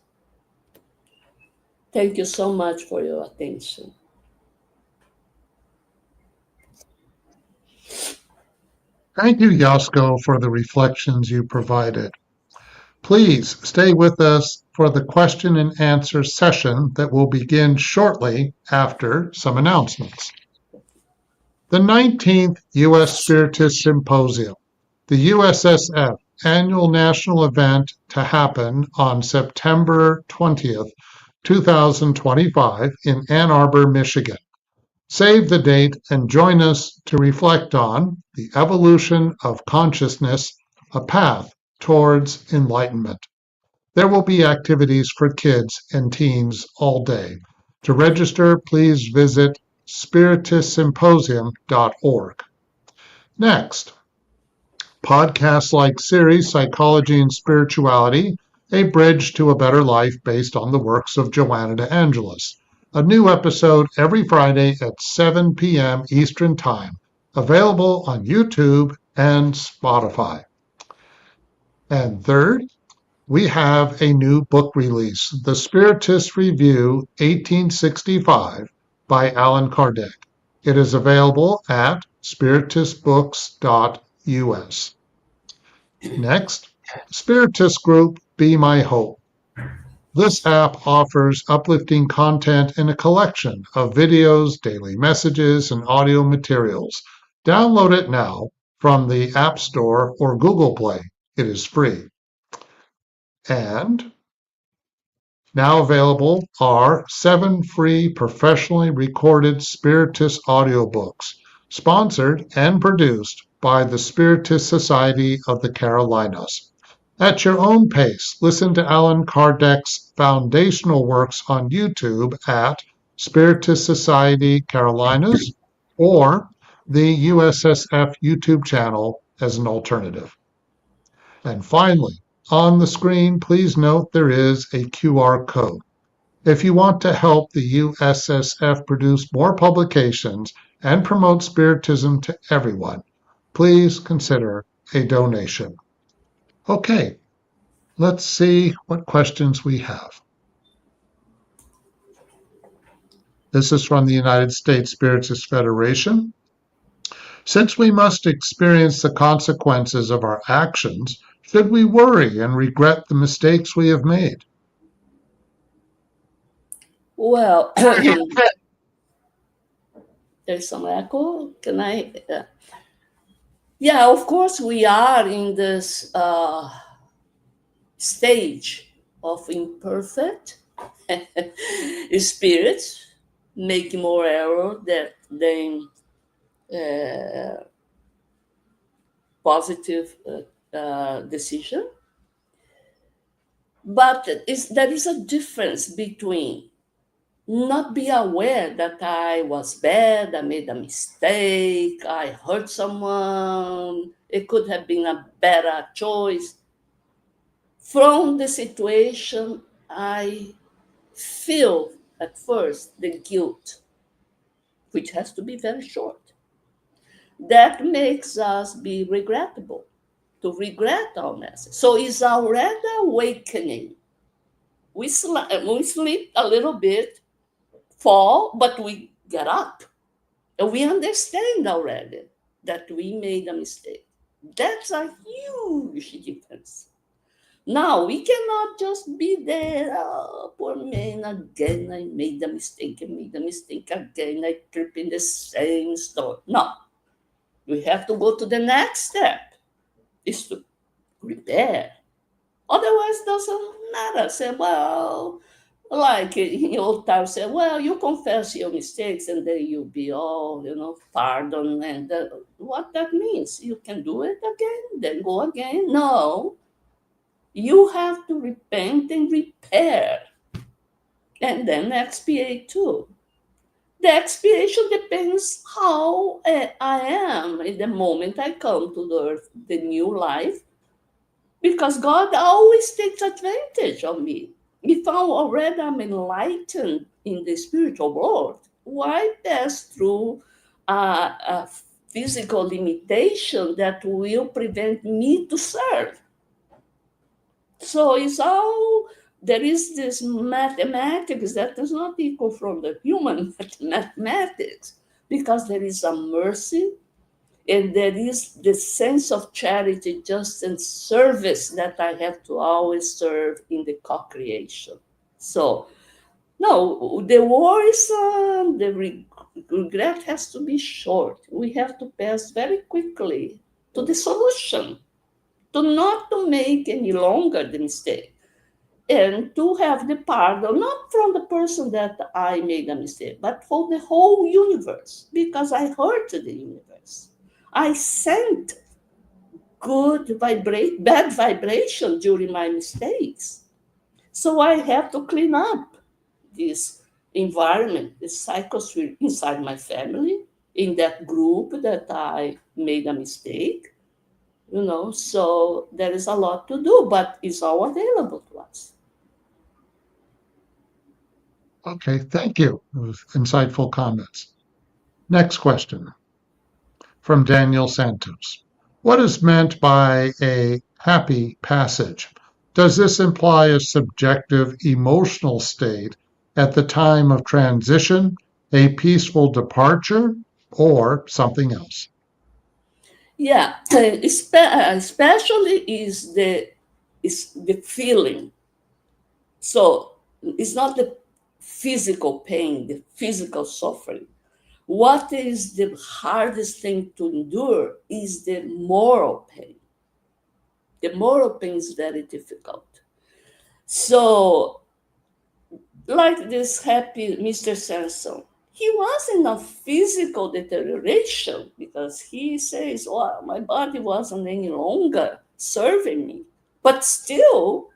Thank you so much for your attention. Thank you, Yasco, for the reflections you provided. Please stay with us for the question and answer session that will begin shortly after some announcements. The 19th U.S. Spiritist Symposium, the USSF annual national event to happen on September 20th, 2025 in Ann Arbor, Michigan. Save the date and join us to reflect on the evolution of consciousness, a path towards enlightenment. There will be activities for kids and teens all day. To register, please visit spiritistsymposium.org. Next, podcast-like series, Psychology and Spirituality, A Bridge to a Better Life based on the works of Joanna de Angelis. A new episode every Friday at 7 p.m. Eastern Time, available on YouTube and Spotify. And third, we have a new book release, The Spiritist Review 1865 by Allan Kardec. It is available at spiritistbooks.us. Next, Spiritist Group Be My Hope. This app offers uplifting content in a collection of videos, daily messages, and audio materials. Download it now from the App Store or Google Play. It is free. And now available are 7 free professionally recorded Spiritist audiobooks, sponsored and produced by the Spiritist Society of the Carolinas. At your own pace, listen to Allan Kardec's foundational works on YouTube at Spiritist Society Carolinas or the USSF YouTube channel as an alternative. And finally, on the screen, please note there is a QR code. If you want to help the USSF produce more publications and promote Spiritism to everyone, please consider a donation. Okay, let's see what questions we have. This is from the United States Spiritist Federation. Since we must experience the consequences of our actions, should we worry and regret the mistakes we have made? Well, there's some echo. Can I? Yeah, of course, we are in this stage of imperfect spirits, making more error than positive decision. But there is a difference between not be aware that I was bad, I made a mistake, I hurt someone, it could have been a better choice. From the situation, I feel at first the guilt, which has to be very short. That makes us be regrettable, to regret our message. So it's already awakening. We sleep a little bit, fall, but we get up. And we understand already that we made a mistake. That's a huge difference. Now, we cannot just be there, oh, poor man, again, I made a mistake, again, I trip in the same story. No, we have to go to the next step, is to repair. Otherwise, it doesn't matter. Say, well, like in old times, say, well, you confess your mistakes and then you'll be all, pardoned. And what that means, you can do it again, then go again. No, you have to repent and repair and then expiate too. The expiation depends how I am in the moment I come to the earth, the new life, because God always takes advantage of me. If I'm enlightened in the spiritual world, why pass through a physical limitation that will prevent me to serve? So it's all, there is this mathematics that does not equal from the human mathematics, because there is a mercy and there is the sense of charity, justice, and service that I have to always serve in the co-creation. So, no, the worrisome, the regret has to be short. We have to pass very quickly to the solution, to not to make any longer the mistake, and to have the pardon, not from the person that I made a mistake, but for the whole universe, because I hurt the universe. I sent bad vibration during my mistakes. So I have to clean up this environment, this psychosphere inside my family, in that group that I made a mistake. So there is a lot to do, but it's all available to us. Okay, thank you. Those insightful comments. Next question from Daniel Santos. What is meant by a happy passage? Does this imply a subjective emotional state at the time of transition, a peaceful departure, or something else? Yeah, especially is the feeling. So it's not the physical pain, the physical suffering. What is the hardest thing to endure is the moral pain. The moral pain is very difficult. So, like this happy Mr. Sanson, he was in a physical deterioration because he says, well, my body wasn't any longer serving me. But still,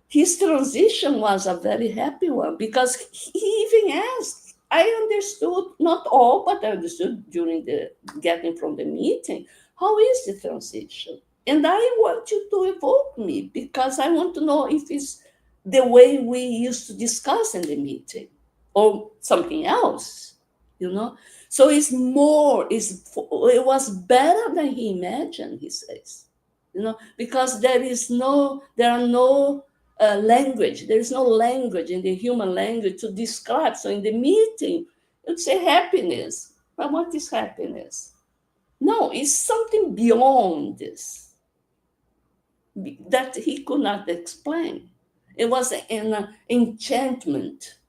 his transition was a very happy one because he even asked, I understood, not all, but I understood during the getting from the meeting, how is the transition? And I want you to evoke me because I want to know if it's the way we used to discuss in the meeting or something else. So it was better than he imagined, he says, because there are no language. There is no language in the human language to describe. So in the meeting, you'd say happiness. But what is happiness? No, it's something beyond this that he could not explain. It was an enchantment,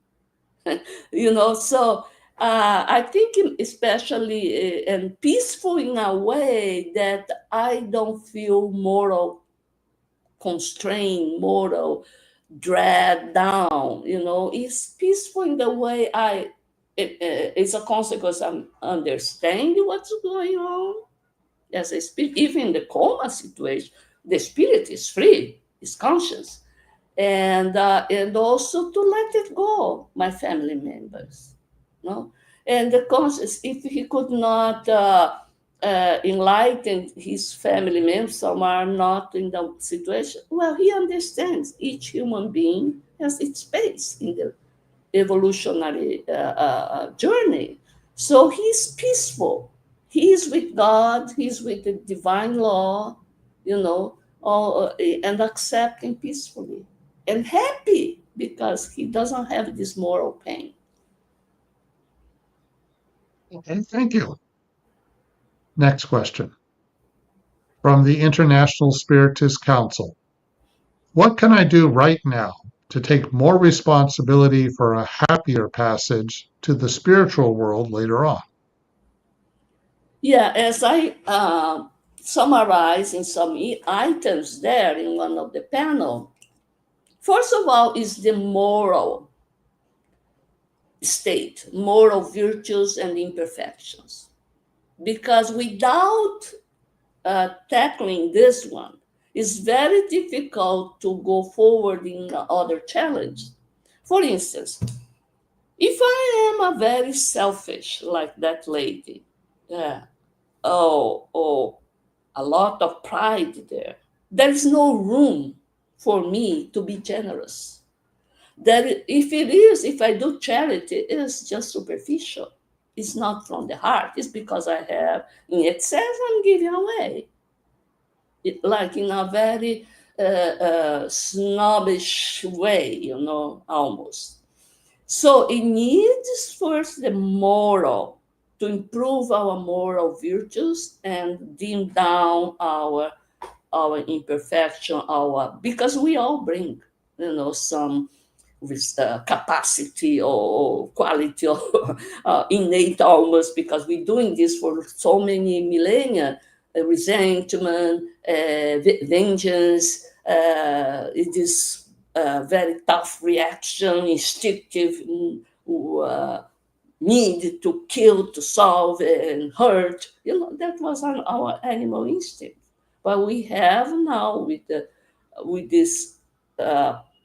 So I think especially and peaceful in a way that I don't feel moral constrained, moral dragged down. It's peaceful in the way it's a consequence of understanding what's going on. As a spirit, even in the coma situation, the spirit is free, is conscious, and also to let it go, my family members, and the conscious. If he could not enlighten his family members, some are not in the situation. Well, he understands each human being has its space in evolutionary journey. So he's peaceful. He's with God. He's with the divine law, and accepting peacefully and happy because he doesn't have this moral pain. Okay, thank you. Next question. From the International Spiritist Council. What can I do right now to take more responsibility for a happier passage to the spiritual world later on? Yeah, as I summarize in some items there in one of the panel, first of all is the moral state, moral virtues and imperfections. Because without tackling this one, it's very difficult to go forward in other challenges. For instance, if I am a very selfish, like that lady, a lot of pride there, there is no room for me to be generous. That if I do charity, it is just superficial. It's not from the heart. It's because I have in excess, I'm giving away. Like in a very snobbish way, almost. So it needs first the moral to improve our moral virtues and dim down our imperfection, because we all bring, some with capacity or quality or innate almost, because we're doing this for so many millennia. Resentment, vengeance, it is very tough reaction, instinctive need to kill, to solve, and hurt. That was our animal instinct. But we have now with this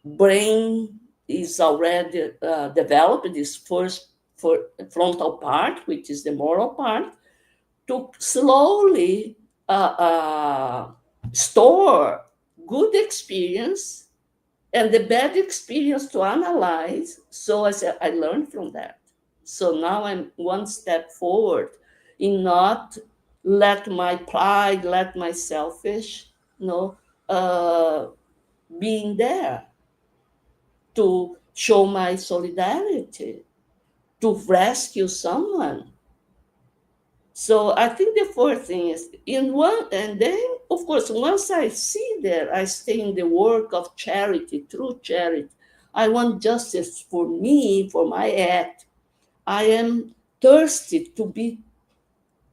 brain is already developed, this first frontal part, which is the moral part, to slowly store good experience and the bad experience to analyze. So I learned from that. So now I'm one step forward in not let my pride, let my selfish, being there to show my solidarity, to rescue someone. So I think the fourth thing is and then of course, once I see that, I stay in the work of charity, true charity. I want justice for me, for my act. I am thirsty to be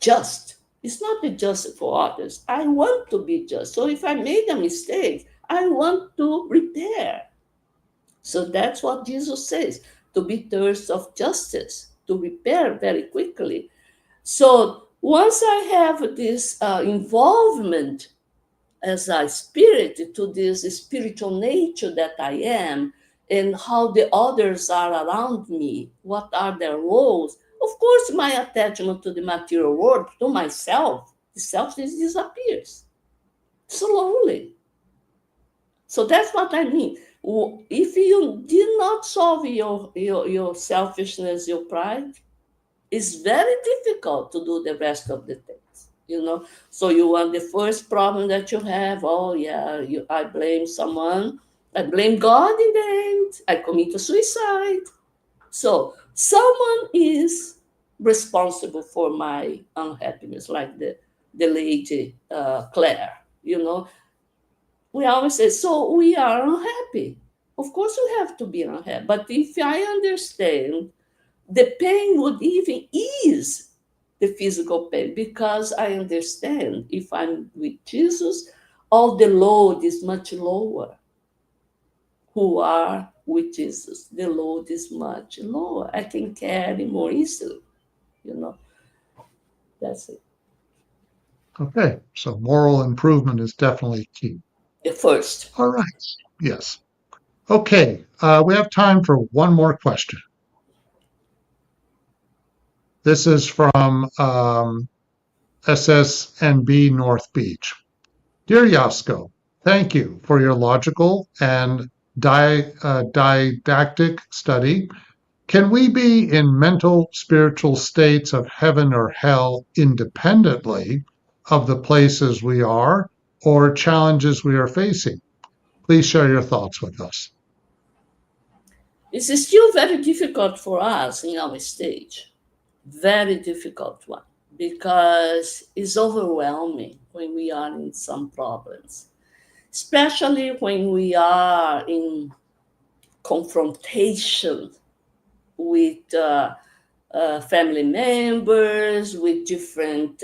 just. It's not the justice for others. I want to be just. So if I made a mistake, I want to repair. So that's what Jesus says, to be thirst of justice, to repair very quickly. So once I have this involvement as a spirit to this spiritual nature that I am, and how the others are around me, what are their roles, of course, my attachment to the material world, to myself, the selfishness disappears slowly. So that's what I mean. If you did not solve your selfishness, your pride, it's very difficult to do the rest of the things. So you want the first problem that you have, I blame someone, I blame God in the end, I commit a suicide. So someone is responsible for my unhappiness, like the lady Claire. We always say, so we are unhappy. Of course we have to be unhappy, but if I understand, the pain would even ease the physical pain, because I understand if I'm with Jesus, all the load is much lower. Who are with Jesus, the load is much lower. I can carry more easily. That's it. Okay, so moral improvement is definitely key. The first. All right, yes. Okay, we have time for one more question. This is from SSNB North Beach. Dear Yasco, thank you for your logical and didactic study Can we be in mental, spiritual states of heaven or hell independently of the places we are or challenges we are facing? Please share your thoughts with us. It's still very difficult for us in our stage, very difficult one, because it's overwhelming when we are in some problems, especially when we are in confrontation with family members, with different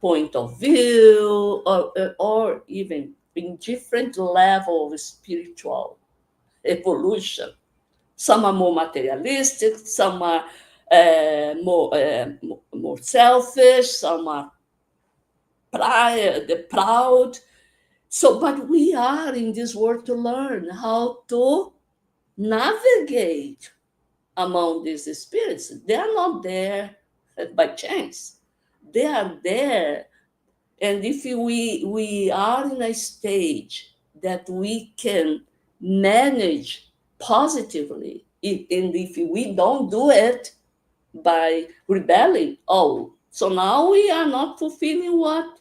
point of view, or even in different level of spiritual evolution. Some are more materialistic, some are more selfish, some are proud. So, but we are in this world to learn how to navigate among these spirits. They are not there by chance. They are there. And if we are in a stage that we can manage positively, and if we don't do it by rebelling, oh, so now we are not fulfilling what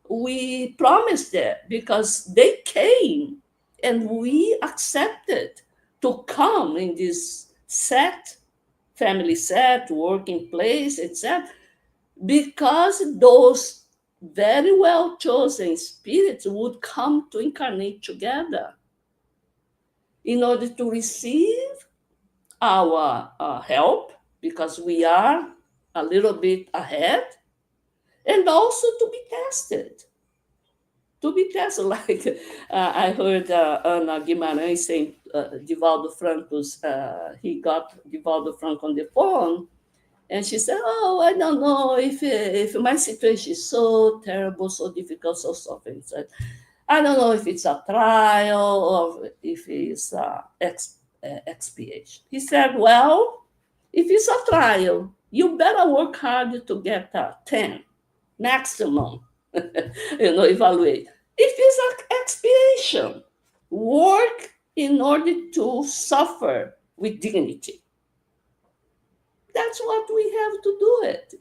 we promised them, because they came and we accepted to come in this set, family set, working place, etc., because those very well chosen spirits would come to incarnate together in order to receive our help, because we are a little bit ahead, and also to be tested. To be tested, like I heard Ana Guimarães saying, Divaldo Franco's, he got Divaldo Franco on the phone, and she said, "Oh, I don't know if my situation is so terrible, so difficult, so suffering. So I don't know if it's a trial or if it's expiation." He said, "Well, if it's a trial, you better work hard to get a 10 maximum, evaluate. If it's an expiation, work in order to suffer with dignity." That's what we have to do it,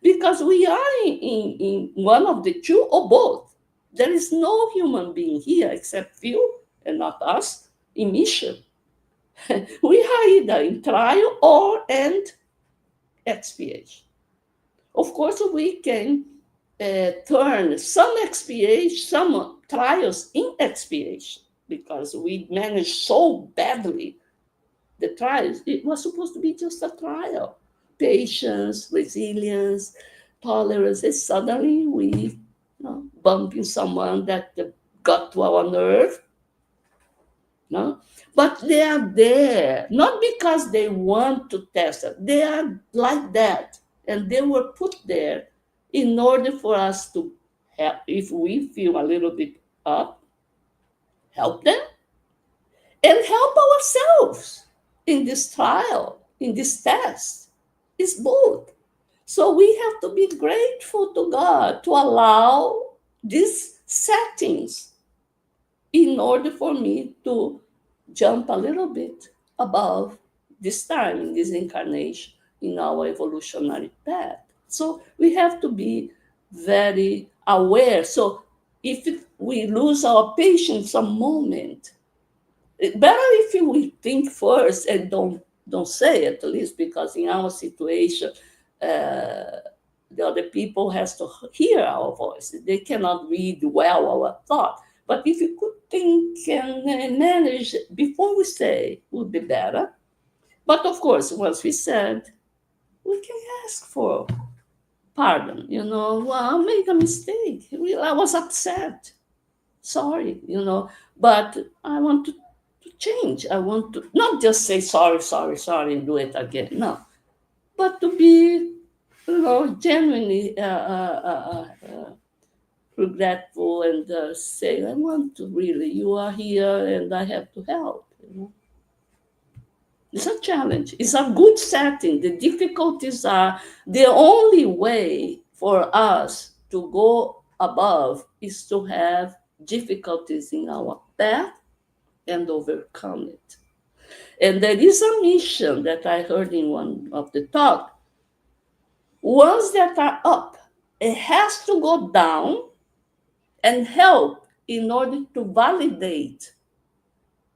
because we are in one of the two or both. There is no human being here except you and not us in mission. We are either in trial or and expiation. Of course, we can turn some expiation, some trials in expiation, because we managed so badly the trials. It was supposed to be just a trial. Patience, resilience, tolerance. And suddenly we bump in someone that got to our nerve. No? But they are there, not because they want to test it. They are like that. And they were put there in order for us to help. If we feel a little bit up, help them and help ourselves in this trial, in this test. It's both. So we have to be grateful to God to allow these settings in order for me to jump a little bit above this time in this incarnation in our evolutionary path. So we have to be very aware. So if we lose our patience a moment, better if we think first and don't say it, at least, because in our situation, the other people has to hear our voice. They cannot read well our thought. But if you could think and manage before we say, would be better. But of course, once we said, we can ask for pardon. Well, I made a mistake. I was upset. Sorry. But I want to change. I want to not just say sorry, sorry, sorry, and do it again. No, but to be, genuinely regretful and say, I want to really, you are here and I have to help. It's a challenge. It's a good setting. The difficulties are the only way for us to go above is to have difficulties in our path and overcome it. And there is a mission that I heard in one of the talk. Ones that are up, it has to go down and help in order to validate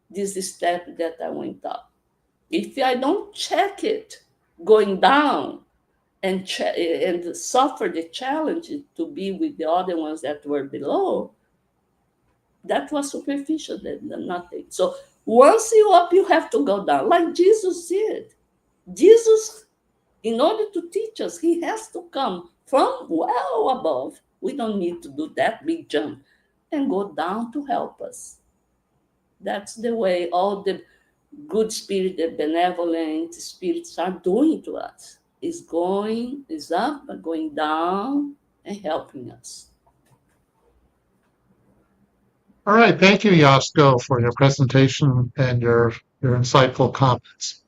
this step that I went up. If I don't check it going down and suffer the challenge to be with the other ones that were below, that was superficial, nothing. So once you up, you have to go down, like Jesus did. Jesus, in order to teach us, he has to come from well above. We don't need to do that big jump and go down to help us. That's the way all the good spirit, the benevolent spirits are doing to us. Is up, going down, and helping us. All right. Thank you, Yasco, for your presentation and your insightful comments.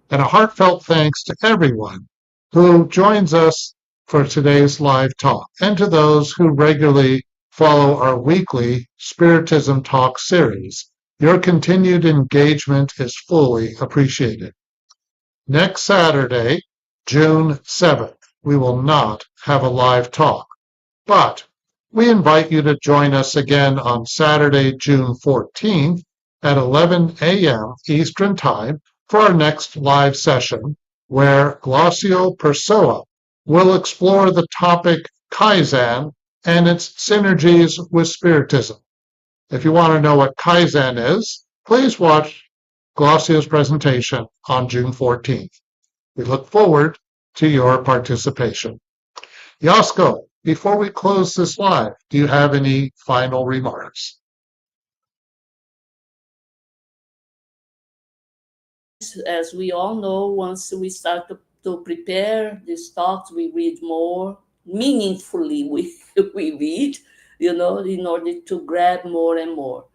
And a heartfelt thanks to everyone who joins us for today's live talk, and to those who regularly follow our weekly Spiritism Talk series. Your continued engagement is fully appreciated. Next Saturday, June 7th, we will not have a live talk, but we invite you to join us again on Saturday, June 14th at 11 a.m. Eastern Time for our next live session, where Glossio Persoa will explore the topic Kaizen and its synergies with Spiritism. If you want to know what Kaizen is, please watch Glossio's presentation on June 14th. We look forward to your participation. Yasco, before we close this live, do you have any final remarks? As we all know, once we start to prepare these talks, we read more meaningfully. We read, in order to grab more and more.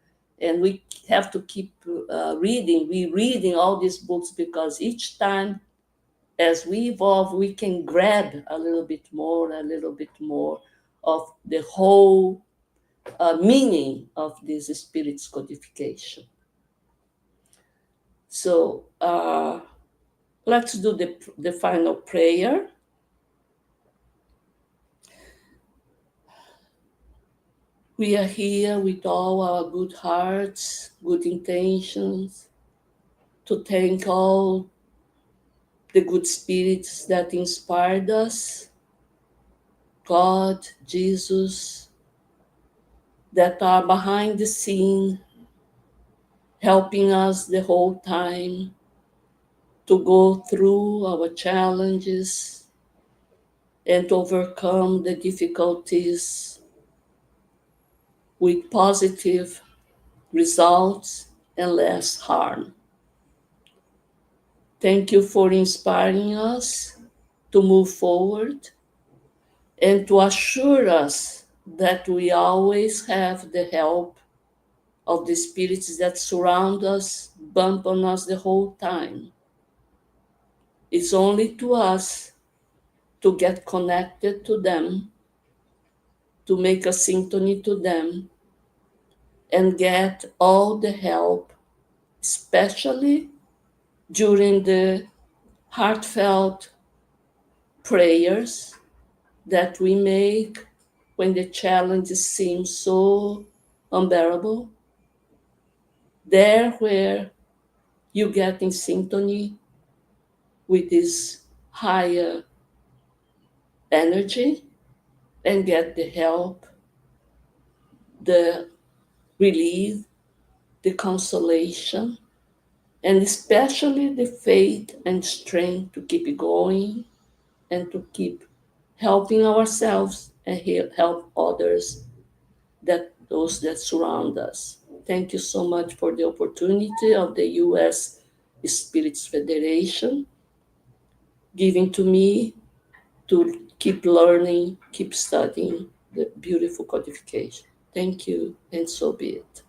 And we have to keep rereading all these books, because each time as we evolve, we can grab a little bit more of the whole meaning of this spirit's codification. So let's do the final prayer. We are here with all our good hearts, good intentions, to thank all the good spirits that inspired us, God, Jesus, that are behind the scene, helping us the whole time to go through our challenges and overcome the difficulties with positive results and less harm. Thank you for inspiring us to move forward and to assure us that we always have the help of the spirits that surround us, bump on us the whole time. It's only to us to get connected to them, to make a symphony to them, and get all the help, especially during the heartfelt prayers that we make when the challenges seem so unbearable. There where you get in symphony with this higher energy and get the help, the relief, the consolation, and especially the faith and strength to keep going and to keep helping ourselves and help others, those that surround us. Thank you so much for the opportunity of the US Spiritist Federation giving to me to keep learning, keep studying the beautiful codification. Thank you, and so be it.